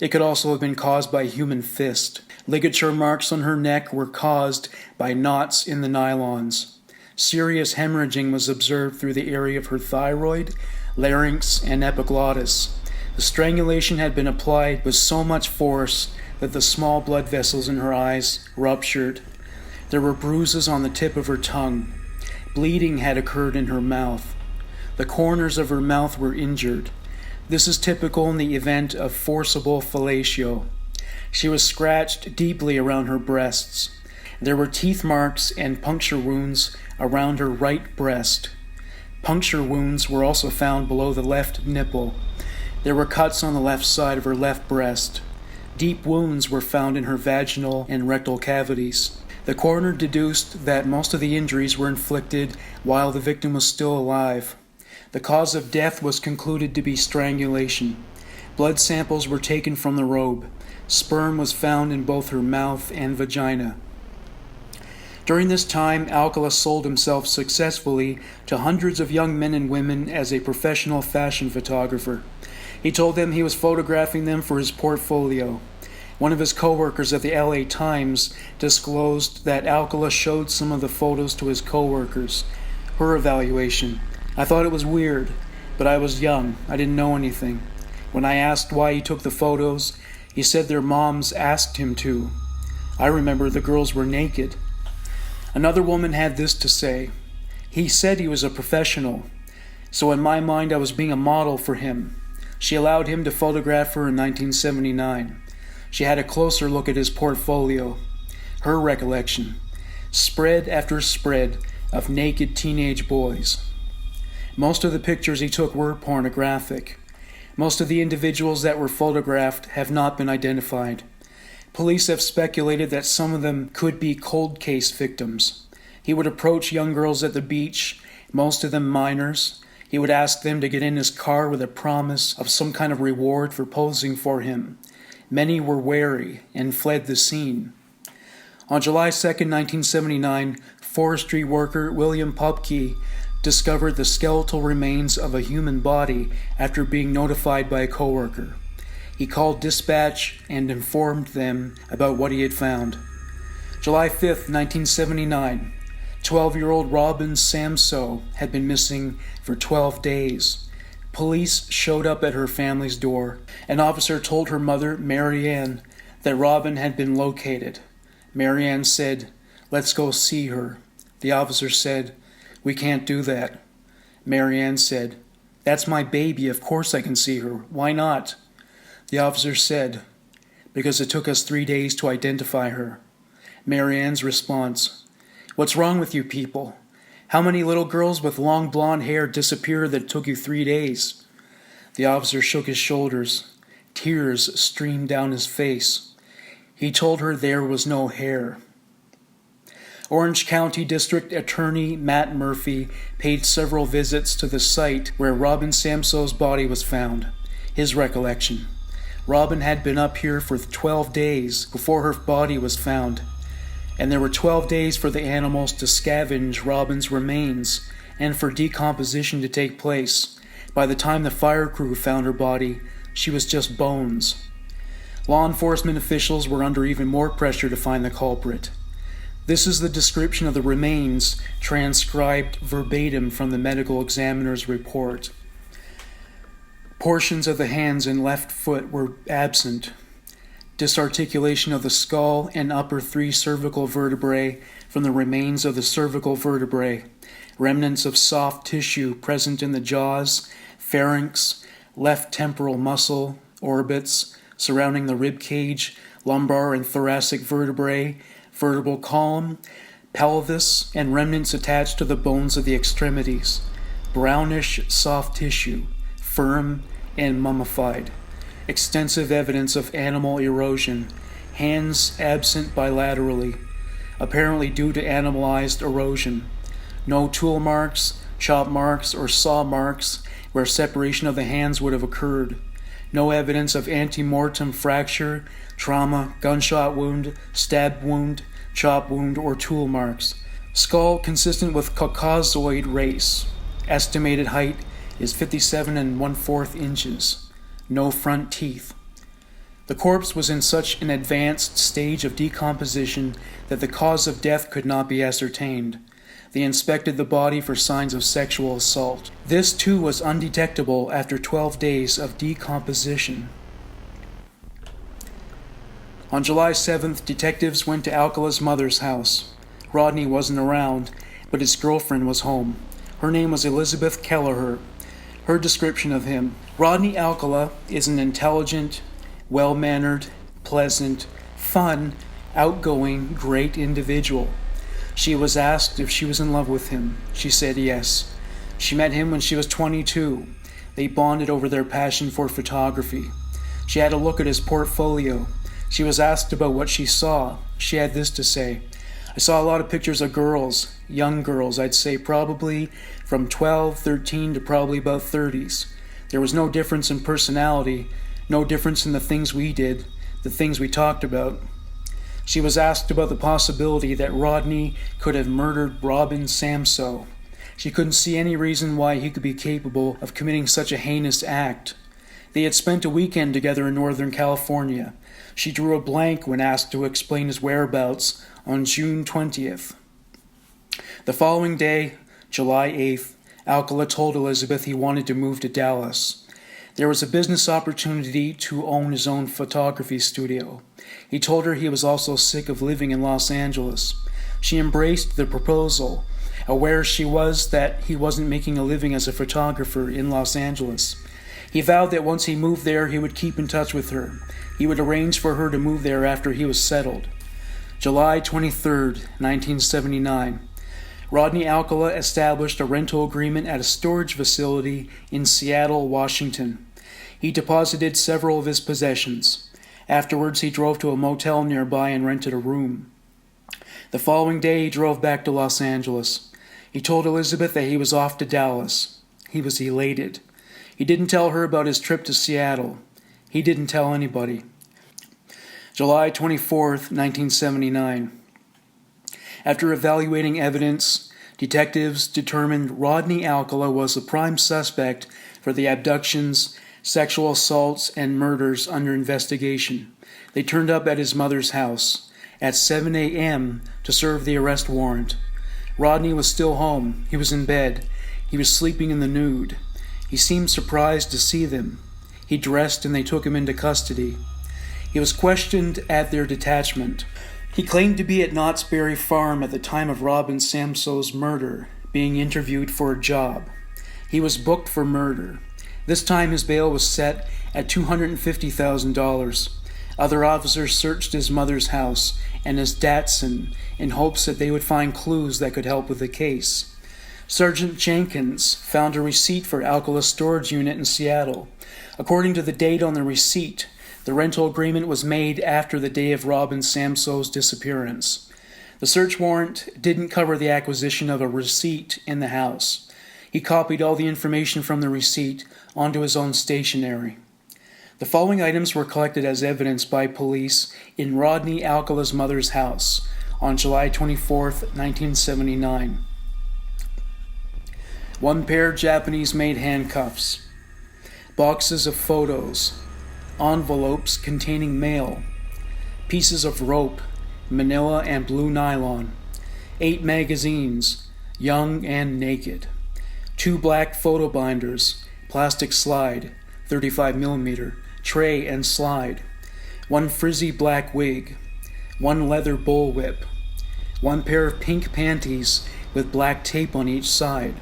It could also have been caused by a human fist. Ligature marks on her neck were caused by knots in the nylons. Serious hemorrhaging was observed through the area of her thyroid, larynx, and epiglottis. The strangulation had been applied with so much force that the small blood vessels in her eyes ruptured. There were bruises on the tip of her tongue. Bleeding had occurred in her mouth. The corners of her mouth were injured. This is typical in the event of forcible fellatio. She was scratched deeply around her breasts. There were teeth marks and puncture wounds around her right breast. Puncture wounds were also found below the left nipple. There were cuts on the left side of her left breast. Deep wounds were found in her vaginal and rectal cavities. The coroner deduced that most of the injuries were inflicted while the victim was still alive. The cause of death was concluded to be strangulation. Blood samples were taken from the robe. Sperm was found in both her mouth and vagina. During this time, Alcala sold himself successfully to hundreds of young men and women as a professional fashion photographer. He told them he was photographing them for his portfolio. One of his co-workers at the LA Times disclosed that Alcala showed some of the photos to his co-workers. Her evaluation: "I thought it was weird, but I was young. I didn't know anything. When I asked why he took the photos, he said their moms asked him to. I remember the girls were naked." Another woman had this to say: "He said he was a professional, so in my mind I was being a model for him." She allowed him to photograph her in 1979. She had a closer look at his portfolio. Her recollection: spread after spread of naked teenage boys. Most of the pictures he took were pornographic. Most of the individuals that were photographed have not been identified. Police have speculated that some of them could be cold case victims. He would approach young girls at the beach, most of them minors. He would ask them to get in his car with a promise of some kind of reward for posing for him. Many were wary and fled the scene. On July 2, 1979, forestry worker William Pupke discovered the skeletal remains of a human body after being notified by a coworker. He called dispatch and informed them about what he had found. July 5, 1979, 12-year-old Robin Samsoe had been missing for 12 days. Police showed up at her family's door. An officer told her mother, Marianne, that Robin had been located. Marianne said, "Let's go see her." The officer said, "We can't do that." Marianne said, "That's my baby, of course I can see her. Why not?" The officer said, "Because it took us 3 days to identify her." Marianne's response: "What's wrong with you people? How many little girls with long blonde hair disappeared that took you 3 days?" The officer shook his shoulders. Tears streamed down his face. He told her there was no hair. Orange County District Attorney Matt Murphy paid several visits to the site where Robin Samsoe's body was found. His recollection: Robin had been up here for 12 days before her body was found, and there were 12 days for the animals to scavenge Robin's remains and for decomposition to take place. By the time the fire crew found her body, she was just bones. Law enforcement officials were under even more pressure to find the culprit. This is the description of the remains transcribed verbatim from the medical examiner's report. Portions of the hands and left foot were absent. Disarticulation of the skull and upper 3 cervical vertebrae from the remains of the cervical vertebrae. Remnants of soft tissue present in the jaws, pharynx, left temporal muscle, orbits, surrounding the rib cage, lumbar and thoracic vertebrae, vertebral column, pelvis, and remnants attached to the bones of the extremities. Brownish soft tissue, firm and mummified. Extensive evidence of animal erosion. Hands absent bilaterally, apparently due to animalized erosion. No tool marks, chop marks, or saw marks where separation of the hands would have occurred. No evidence of ante-mortem fracture, trauma, gunshot wound, stab wound, chop wound, or tool marks. Skull consistent with Caucasoid race. Estimated height is 57 1/4 inches. No front teeth. The corpse was in such an advanced stage of decomposition that the cause of death could not be ascertained. They inspected the body for signs of sexual assault. This too was undetectable after 12 days of decomposition. On July 7th, detectives went to Alcala's mother's house. Rodney wasn't around, but his girlfriend was home. Her name was Elizabeth Kelleher. Her description of him: Rodney Alcala is an intelligent, well-mannered, pleasant, fun, outgoing, great individual. She was asked if she was in love with him. She said yes. She met him when she was 22. They bonded over their passion for photography. She had a look at his portfolio. She was asked about what she saw. She had this to say: I saw a lot of pictures of girls, young girls, I'd say probably from 12, 13 to probably about 30s. There was no difference in personality, no difference in the things we did, the things we talked about. She was asked about the possibility that Rodney could have murdered Robin Samsoe. She couldn't see any reason why he could be capable of committing such a heinous act. They had spent a weekend together in Northern California. She drew a blank when asked to explain his whereabouts on June 20th. The following day, July 8th, Alcala told Elizabeth he wanted to move to Dallas. There was a business opportunity to own his own photography studio. He told her he was also sick of living in Los Angeles. She embraced the proposal, aware she was that he wasn't making a living as a photographer in Los Angeles. He vowed that once he moved there, he would keep in touch with her. He would arrange for her to move there after he was settled. July 23rd, 1979. Rodney Alcala established a rental agreement at a storage facility in Seattle, Washington. He deposited several of his possessions. Afterwards, he drove to a motel nearby and rented a room. The following day, he drove back to Los Angeles. He told Elizabeth that he was off to Dallas. He was elated. He didn't tell her about his trip to Seattle. He didn't tell anybody. July 24th, 1979. After evaluating evidence, detectives determined Rodney Alcala was the prime suspect for the abductions, sexual assaults, and murders under investigation. They turned up at his mother's house at 7 a.m. to serve the arrest warrant. Rodney was still home. He was in bed. He was sleeping in the nude. He seemed surprised to see them. He dressed and they took him into custody. He was questioned at their detachment. He claimed to be at Knott's Berry Farm at the time of Robin Samsoe's murder, being interviewed for a job. He was booked for murder. This time his bail was set at $250,000. Other officers searched his mother's house and his Datsun in hopes that they would find clues that could help with the case. Sergeant Jenkins found a receipt for Alcala's storage unit in Seattle. According to the date on the receipt, the rental agreement was made after the day of Robin Samsoe's disappearance. The search warrant didn't cover the acquisition of a receipt in the house. He copied all the information from the receipt onto his own stationery. The following items were collected as evidence by police in Rodney Alcala's mother's house on July 24, 1979. 1 pair Japanese-made handcuffs, boxes of photos, envelopes containing mail, pieces of rope, manila and blue nylon, 8 magazines, young and naked, 2 black photo binders, plastic slide, 35mm, tray and slide, 1 frizzy black wig, 1 leather bullwhip, 1 pair of pink panties with black tape on each side,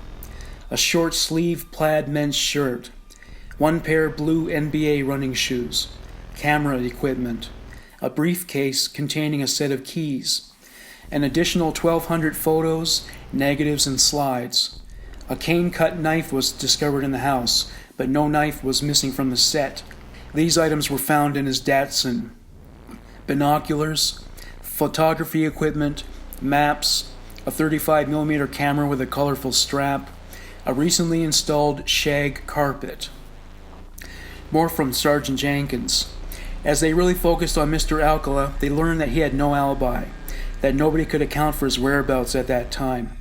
a short sleeve plaid men's shirt, 1 pair blue NBA running shoes, camera equipment, a briefcase containing a set of keys, an additional 1,200 photos, negatives, and slides. A cane-cut knife was discovered in the house, but no knife was missing from the set. These items were found in his Datsun. Binoculars, photography equipment, maps, a 35mm camera with a colorful strap, a recently installed shag carpet. More from Sergeant Jenkins. As they really focused on Mr. Alcala, they learned that he had no alibi, that nobody could account for his whereabouts at that time.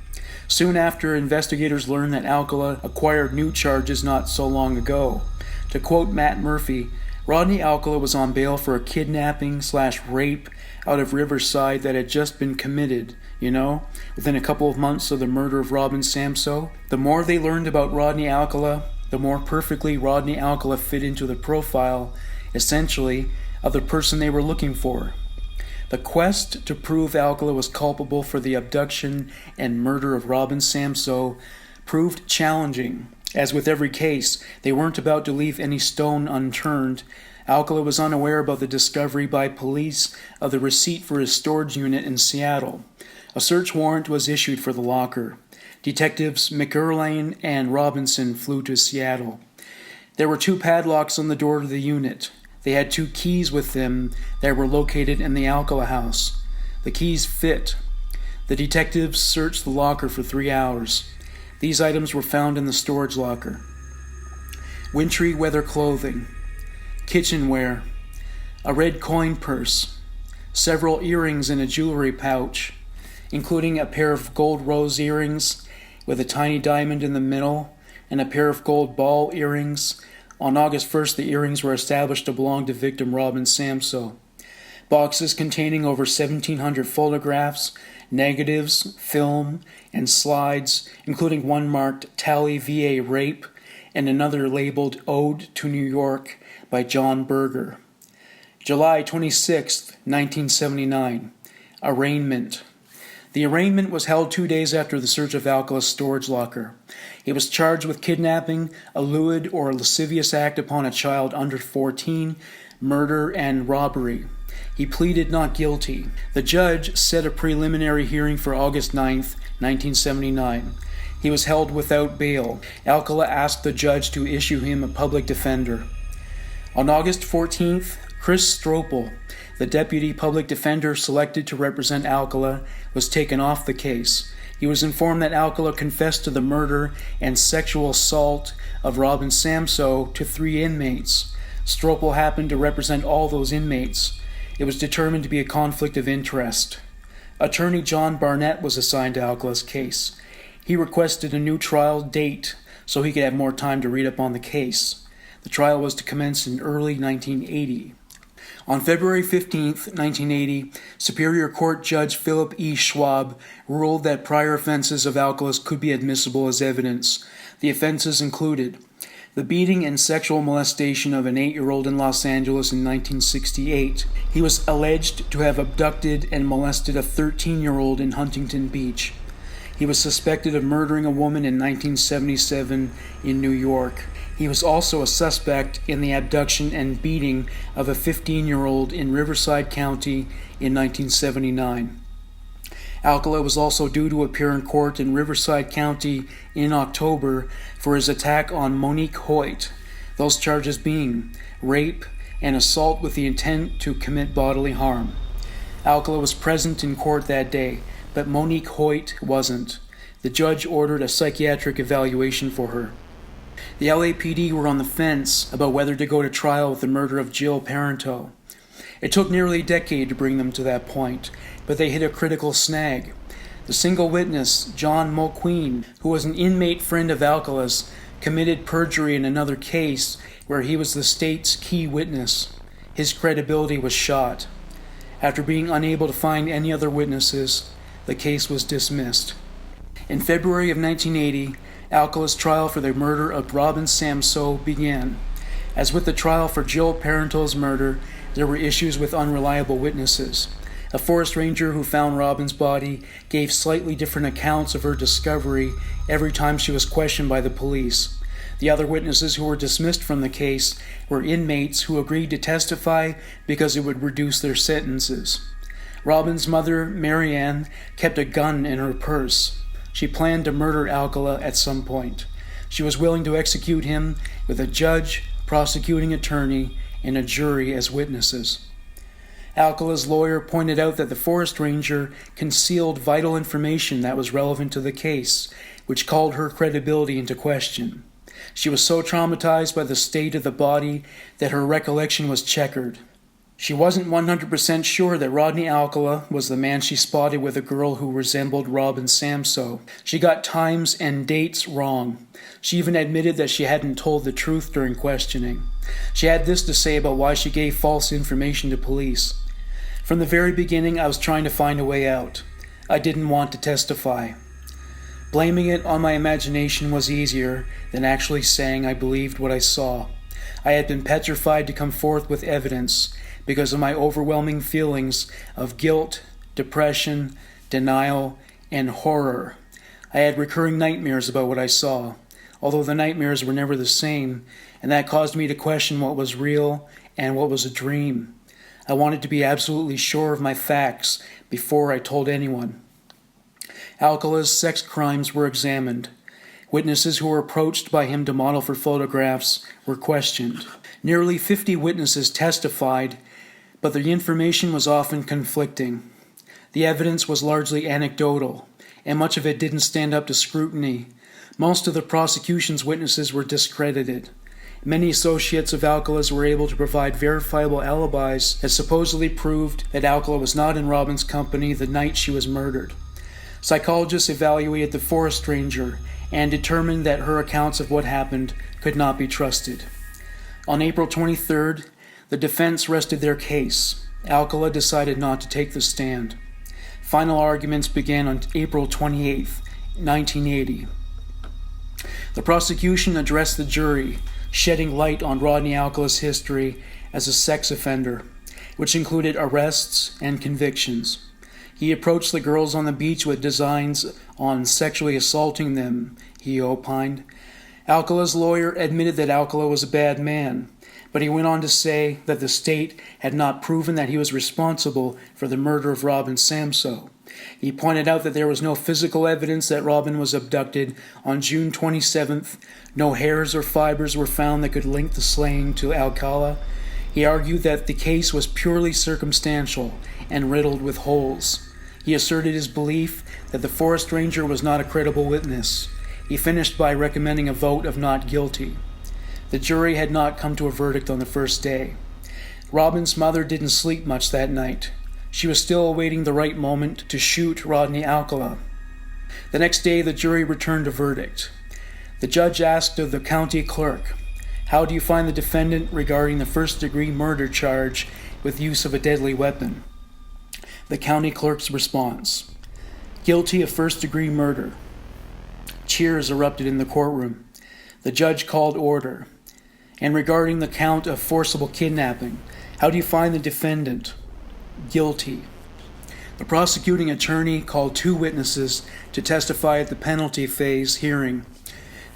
Soon after, investigators learned that Alcala acquired new charges not so long ago. To quote Matt Murphy, Rodney Alcala was on bail for a kidnapping/rape out of Riverside that had just been committed, within a couple of months of the murder of Robin Samsoe. The more they learned about Rodney Alcala, the more perfectly Rodney Alcala fit into the profile, essentially, of the person they were looking for. The quest to prove Alcala was culpable for the abduction and murder of Robin Samsoe proved challenging. As with every case, they weren't about to leave any stone unturned. Alcala was unaware about the discovery by police of the receipt for his storage unit in Seattle. A search warrant was issued for the locker. Detectives McErlane and Robinson flew to Seattle. There were 2 padlocks on the door to the unit. They had 2 keys with them that were located in the Alcala house. The keys fit. The detectives searched the locker for 3 hours. These items were found in the storage locker. Wintry weather clothing, kitchenware, a red coin purse, several earrings in a jewelry pouch, including a pair of gold rose earrings with a tiny diamond in the middle and a pair of gold ball earrings. On August 1st, the earrings were established to belong to victim Robin Samsoe. Boxes containing over 1,700 photographs, negatives, film, and slides, including one marked Tali VA Rape and another labeled Ode to New York by John Berger. July 26, 1979. Arraignment. The arraignment was held 2 days after the search of Alcala's storage locker. He was charged with kidnapping, a lewd or lascivious act upon a child under 14, murder, and robbery. He pleaded not guilty. The judge set a preliminary hearing for August 9, 1979. He was held without bail. Alcala asked the judge to issue him a public defender. On August 14th, Chris Stropel, the deputy public defender selected to represent Alcala, was taken off the case. He was informed that Alcala confessed to the murder and sexual assault of Robin Samsoe to 3 inmates. Stropel happened to represent all those inmates. It was determined to be a conflict of interest. Attorney John Barnett was assigned to Alcala's case. He requested a new trial date so he could have more time to read up on the case. The trial was to commence in early 1980. On February 15, 1980, Superior Court Judge Philip E. Schwab ruled that prior offenses of Alcala's could be admissible as evidence. The offenses included the beating and sexual molestation of an 8-year-old in Los Angeles in 1968. He was alleged to have abducted and molested a 13-year-old in Huntington Beach. He was suspected of murdering a woman in 1977 in New York. He was also a suspect in the abduction and beating of a 15-year-old in Riverside County in 1979. Alcala was also due to appear in court in Riverside County in October for his attack on Monique Hoyt, those charges being rape and assault with the intent to commit bodily harm. Alcala was present in court that day, but Monique Hoyt wasn't. The judge ordered a psychiatric evaluation for her. The LAPD were on the fence about whether to go to trial with the murder of Jill Parenteau. It took nearly a decade to bring them to that point, but they hit a critical snag. The single witness, John Mulqueen, who was an inmate friend of Alcala's, committed perjury in another case where he was the state's key witness. His credibility was shot. After being unable to find any other witnesses, the case was dismissed. In February of 1980, Alcala's trial for the murder of Robin Samsoe began. As with the trial for Jill Parenteau's murder, there were issues with unreliable witnesses. A forest ranger who found Robin's body gave slightly different accounts of her discovery every time she was questioned by the police. The other witnesses who were dismissed from the case were inmates who agreed to testify because it would reduce their sentences. Robin's mother, Marianne, kept a gun in her purse. She planned to murder Alcala at some point. She was willing to execute him with a judge, prosecuting attorney, and a jury as witnesses. Alcala's lawyer pointed out that the forest ranger concealed vital information that was relevant to the case, which called her credibility into question. She was so traumatized by the state of the body that her recollection was checkered. She wasn't 100% sure that Rodney Alcala was the man she spotted with a girl who resembled Robin Samsoe. She got times and dates wrong. She even admitted that she hadn't told the truth during questioning. She had this to say about why she gave false information to police. From the very beginning, I was trying to find a way out. I didn't want to testify. Blaming it on my imagination was easier than actually saying I believed what I saw. I had been petrified to come forth with evidence because of my overwhelming feelings of guilt, depression, denial, and horror. I had recurring nightmares about what I saw, although the nightmares were never the same, and that caused me to question what was real and what was a dream. I wanted to be absolutely sure of my facts before I told anyone. Alcala's sex crimes were examined. Witnesses who were approached by him to model for photographs were questioned. Nearly 50 witnesses testified, but the information was often conflicting. The evidence was largely anecdotal, and much of it didn't stand up to scrutiny. Most of the prosecution's witnesses were discredited. Many associates of Alcala's were able to provide verifiable alibis that supposedly proved that Alcala was not in Robin's company the night she was murdered. Psychologists evaluated the forest ranger and determined that her accounts of what happened could not be trusted. On April 23rd, the defense rested their case. Alcala decided not to take the stand. Final arguments began on April 28th, 1980. The prosecution addressed the jury, shedding light on Rodney Alcala's history as a sex offender, which included arrests and convictions. He approached the girls on the beach with designs on sexually assaulting them, he opined. Alcala's lawyer admitted that Alcala was a bad man, but he went on to say that the state had not proven that he was responsible for the murder of Robin Samsoe. He pointed out that there was no physical evidence that Robin was abducted on June 27th. No hairs or fibers were found that could link the slaying to Alcala. He argued that the case was purely circumstantial and riddled with holes. He asserted his belief that the forest ranger was not a credible witness. He finished by recommending a vote of not guilty. The jury had not come to a verdict on the first day. Robin's mother didn't sleep much that night. She was still awaiting the right moment to shoot Rodney Alcala. The next day, the jury returned a verdict. The judge asked of the county clerk, "How do you find the defendant regarding the first-degree murder charge with use of a deadly weapon?" The county clerk's response, "Guilty of first-degree murder." Cheers erupted in the courtroom. The judge called order. "And regarding the count of forcible kidnapping, how do you find the defendant?" "Guilty." The prosecuting attorney called 2 witnesses to testify at the penalty phase hearing.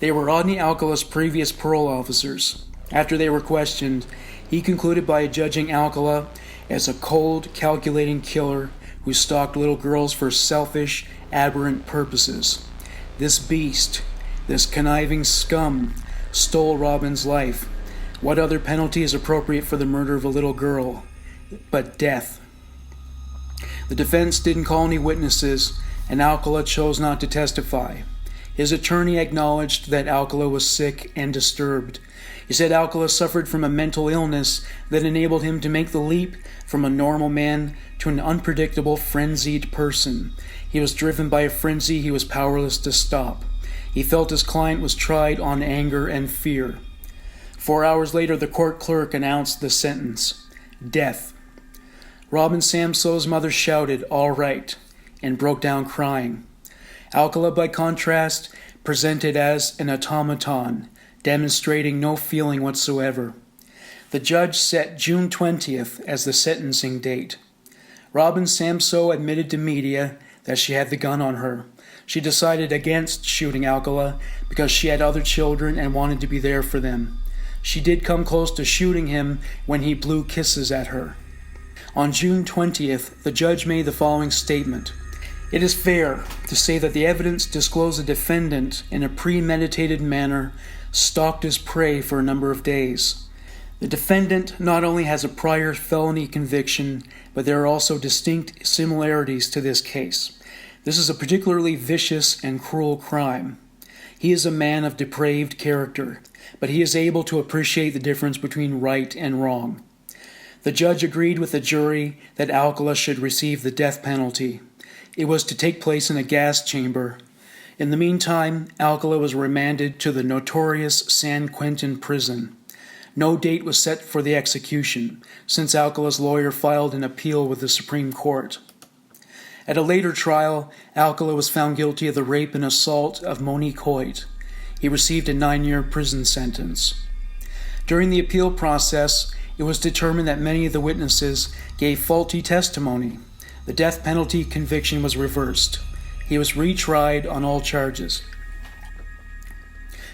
They were Rodney Alcala's previous parole officers. After they were questioned, he concluded by judging Alcala as a cold, calculating killer who stalked little girls for selfish, aberrant purposes. This beast, this conniving scum, stole Robin's life. What other penalty is appropriate for the murder of a little girl but death? The defense didn't call any witnesses, and Alcala chose not to testify. His attorney acknowledged that Alcala was sick and disturbed. He said Alcala suffered from a mental illness that enabled him to make the leap from a normal man to an unpredictable, frenzied person. He was driven by a frenzy he was powerless to stop. He felt his client was tried on anger and fear. 4 hours later, the court clerk announced the sentence: death. Robin Samsoe's mother shouted, "All right," and broke down crying. Alcala, by contrast, presented as an automaton, demonstrating no feeling whatsoever. The judge set June 20th as the sentencing date. Robin Samsoe admitted to media that she had the gun on her. She decided against shooting Alcala because she had other children and wanted to be there for them. She did come close to shooting him when he blew kisses at her. On June 20th, the judge made the following statement: "It is fair to say that the evidence disclosed the defendant in a premeditated manner stalked his prey for a number of days. The defendant not only has a prior felony conviction, but there are also distinct similarities to this case. This is a particularly vicious and cruel crime. He is a man of depraved character, but he is able to appreciate the difference between right and wrong." The judge agreed with the jury that Alcala should receive the death penalty. It was to take place in a gas chamber. In the meantime, Alcala was remanded to the notorious San Quentin prison. No date was set for the execution, since Alcala's lawyer filed an appeal with the Supreme Court. At a later trial, Alcala was found guilty of the rape and assault of Monique Hoyt. He received a 9-year prison sentence. During the appeal process, it was determined that many of the witnesses gave faulty testimony. The death penalty conviction was reversed. He was retried on all charges.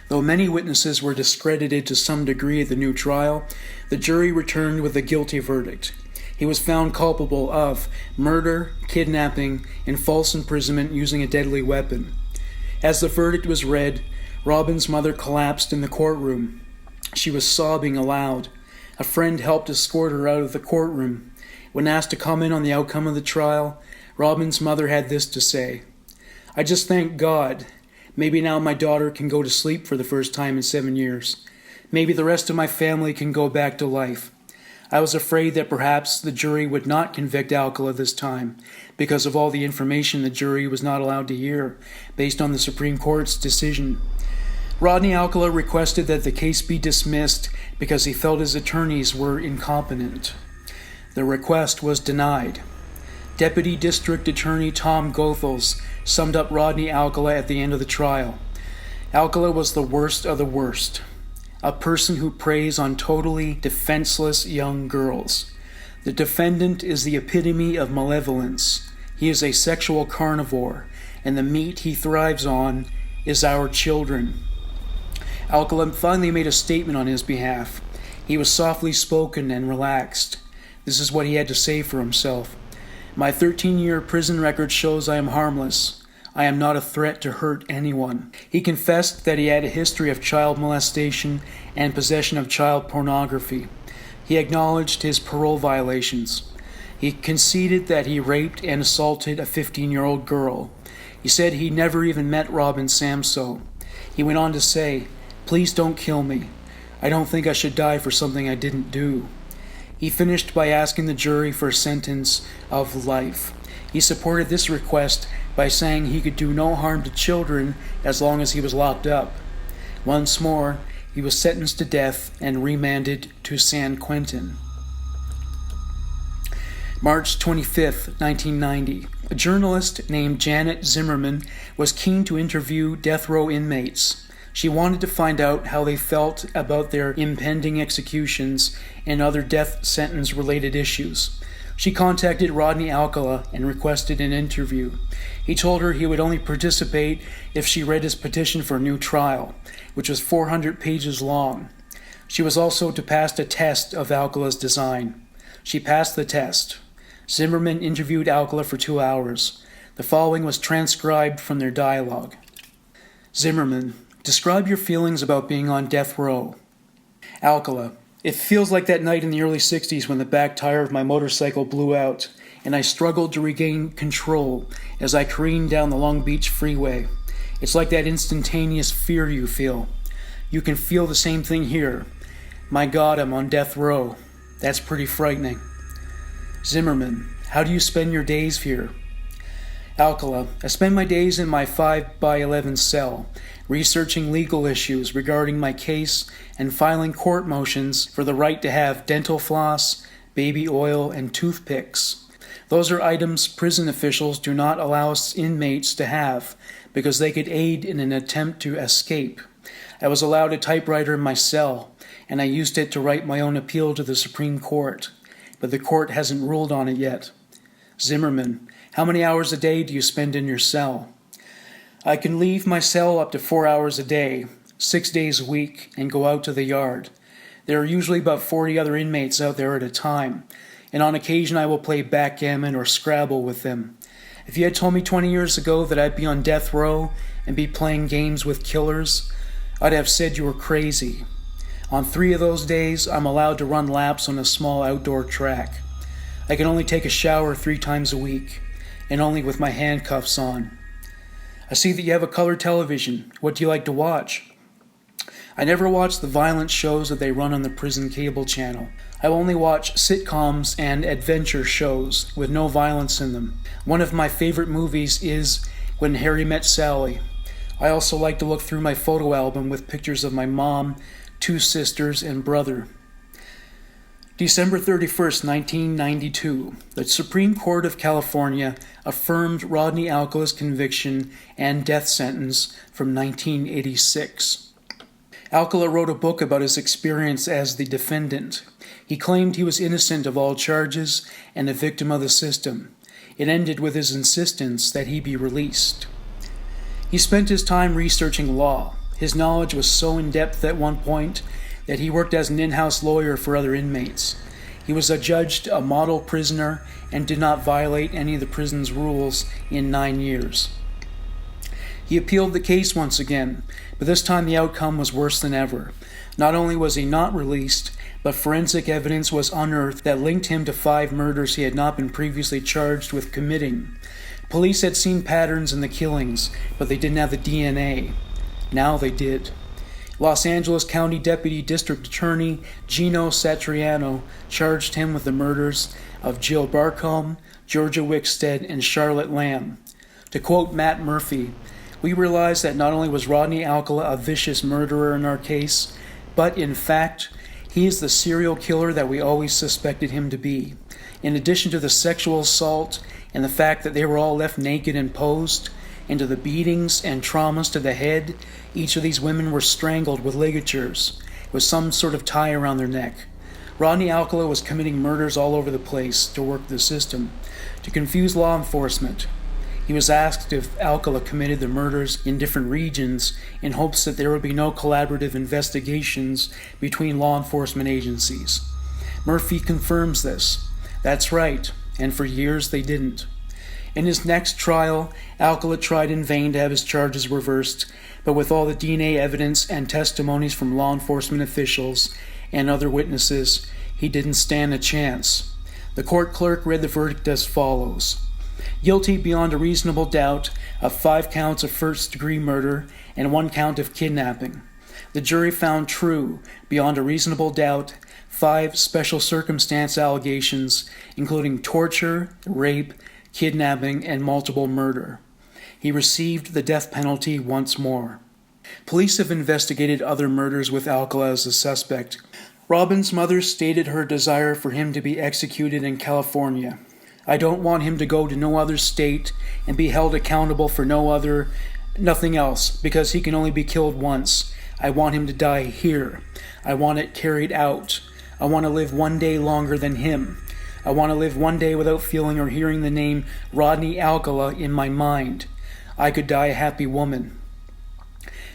Though many witnesses were discredited to some degree at the new trial, the jury returned with a guilty verdict. He was found culpable of murder, kidnapping, and false imprisonment using a deadly weapon. As the verdict was read, Robin's mother collapsed in the courtroom. She was sobbing aloud. A friend helped escort her out of the courtroom. When asked to comment on the outcome of the trial, Robin's mother had this to say: "I just thank God. Maybe now my daughter can go to sleep for the first time in 7 years. Maybe the rest of my family can go back to life. I was afraid that perhaps the jury would not convict Alcala this time because of all the information the jury was not allowed to hear based on the Supreme Court's decision." Rodney Alcala requested that the case be dismissed because he felt his attorneys were incompetent. The request was denied. Deputy District Attorney Tom Goethals summed up Rodney Alcala at the end of the trial. "Alcala was the worst of the worst. A person who preys on totally defenseless young girls. The defendant is the epitome of malevolence. He is a sexual carnivore, and the meat he thrives on is our children." Alcala finally made a statement on his behalf. He was softly spoken and relaxed. This is what he had to say for himself: "My 13-year prison record shows I am harmless. I am not a threat to hurt anyone." He confessed that he had a history of child molestation and possession of child pornography. He acknowledged his parole violations. He conceded that he raped and assaulted a 15-year-old girl. He said he never even met Robin Samsoe. He went on to say, "Please don't kill me. I don't think I should die for something I didn't do." He finished by asking the jury for a sentence of life. He supported this request by saying he could do no harm to children as long as he was locked up. Once more, he was sentenced to death and remanded to San Quentin. March 25, 1990. A journalist named Janet Zimmerman was keen to interview death row inmates. She wanted to find out how they felt about their impending executions and other death sentence-related issues. She contacted Rodney Alcala and requested an interview. He told her he would only participate if she read his petition for a new trial, which was 400 pages long. She was also to pass a test of Alcala's design. She passed the test. Zimmerman interviewed Alcala for 2 hours. The following was transcribed from their dialogue. Zimmerman: "Describe your feelings about being on death row." Alcala: "It feels like that night in the early 60s when the back tire of my motorcycle blew out and I struggled to regain control as I careened down the Long Beach freeway. It's like that instantaneous fear you feel. You can feel the same thing here. My God, I'm on death row. That's pretty frightening. Zimmerman, how do you spend your days here? Alcala, I spend my days in my 5x11 cell, researching legal issues regarding my case and filing court motions for the right to have dental floss, baby oil, and toothpicks. Those are items prison officials do not allow us inmates to have because they could aid in an attempt to escape. I was allowed a typewriter in my cell, and I used it to write my own appeal to the Supreme Court, but the court hasn't ruled on it yet. Zimmerman, how many hours a day do you spend in your cell? I can leave my cell up to 4 hours a day, 6 days a week, and go out to the yard. There are usually about 40 other inmates out there at a time, and on occasion I will play backgammon or Scrabble with them. If you had told me 20 years ago that I'd be on death row and be playing games with killers, I'd have said you were crazy. On 3 of those days, I'm allowed to run laps on a small outdoor track. I can only take a shower 3 times a week, and only with my handcuffs on. I see that you have a color television. What do you like to watch? I never watch the violent shows that they run on the prison cable channel. I only watch sitcoms and adventure shows with no violence in them. One of my favorite movies is When Harry Met Sally. I also like to look through my photo album with pictures of my mom, 2 sisters, and brother. December 31st, 1992, the Supreme Court of California affirmed Rodney Alcala's conviction and death sentence from 1986. Alcala wrote a book about his experience as the defendant. He claimed he was innocent of all charges and a victim of the system. It ended with his insistence that he be released. He spent his time researching law. His knowledge was so in-depth at one point that he worked as an in-house lawyer for other inmates. He was adjudged a model prisoner and did not violate any of the prison's rules in 9 years. He appealed the case once again, but this time the outcome was worse than ever. Not only was he not released, but forensic evidence was unearthed that linked him to 5 murders he had not been previously charged with committing. Police had seen patterns in the killings, but they didn't have the DNA. Now they did. Los Angeles County Deputy District Attorney Gino Satriano charged him with the murders of Jill Barcomb, Georgia Wixted, and Charlotte Lamb. To quote Matt Murphy, "We realized that not only was Rodney Alcala a vicious murderer in our case, but in fact, he is the serial killer that we always suspected him to be. In addition to the sexual assault and the fact that they were all left naked and posed, and to the beatings and traumas to the head, each of these women were strangled with ligatures, with some sort of tie around their neck. Rodney Alcala was committing murders all over the place to work the system, to confuse law enforcement. He was asked if Alcala committed the murders in different regions in hopes that there would be no collaborative investigations between law enforcement agencies. Murphy confirms this. That's right, and for years they didn't. In his next trial, Alcala tried in vain to have his charges reversed, but with all the DNA evidence and testimonies from law enforcement officials and other witnesses, he didn't stand a chance. The court clerk read the verdict as follows: guilty beyond a reasonable doubt of 5 counts of first-degree murder and 1 count of kidnapping. The jury found true, beyond a reasonable doubt, 5 special circumstance allegations, including torture, rape, kidnapping, and multiple murder. He received the death penalty once more. Police have investigated other murders with Alcala as a suspect. Robin's mother stated her desire for him to be executed in California. I don't want him to go to no other state and be held accountable for nothing else, because he can only be killed once. I want him to die here. I want it carried out. I want to live 1 day longer than him. I want to live 1 day without feeling or hearing the name Rodney Alcala in my mind. I could die a happy woman.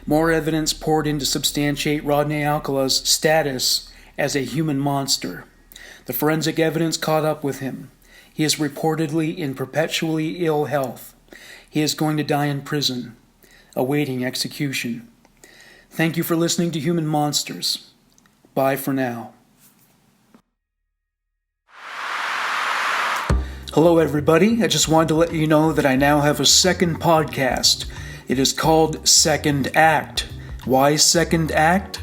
More evidence poured in to substantiate Rodney Alcala's status as a human monster. The forensic evidence caught up with him. He is reportedly in perpetually ill health. He is going to die in prison, awaiting execution. Thank you for listening to Human Monsters. Bye for now. Hello, everybody. I just wanted to let you know that I now have a second podcast. It is called Second Act. Why Second Act?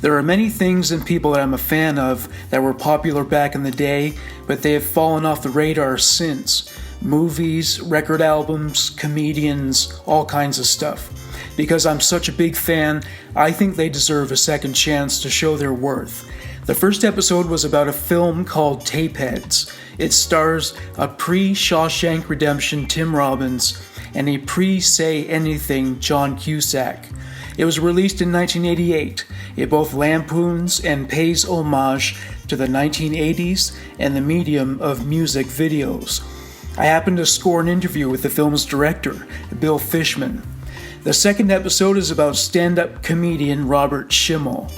There are many things and people that I'm a fan of that were popular back in the day, but they have fallen off the radar since. Movies, record albums, comedians, all kinds of stuff. Because I'm such a big fan, I think they deserve a second chance to show their worth. The first episode was about a film called Tapeheads. It stars a pre-Shawshank Redemption Tim Robbins and a pre-Say Anything John Cusack. It was released in 1988. It both lampoons and pays homage to the 1980s and the medium of music videos. I happened to score an interview with the film's director, Bill Fishman. The second episode is about stand-up comedian Robert Schimmel.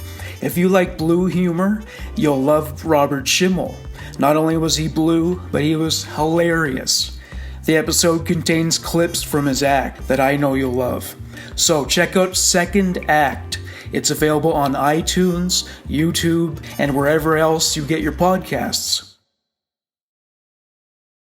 If you like blue humor, you'll love Robert Schimmel. Not only was he blue, but he was hilarious. The episode contains clips from his act that I know you'll love. So check out Second Act. It's available on iTunes, YouTube, and wherever else you get your podcasts.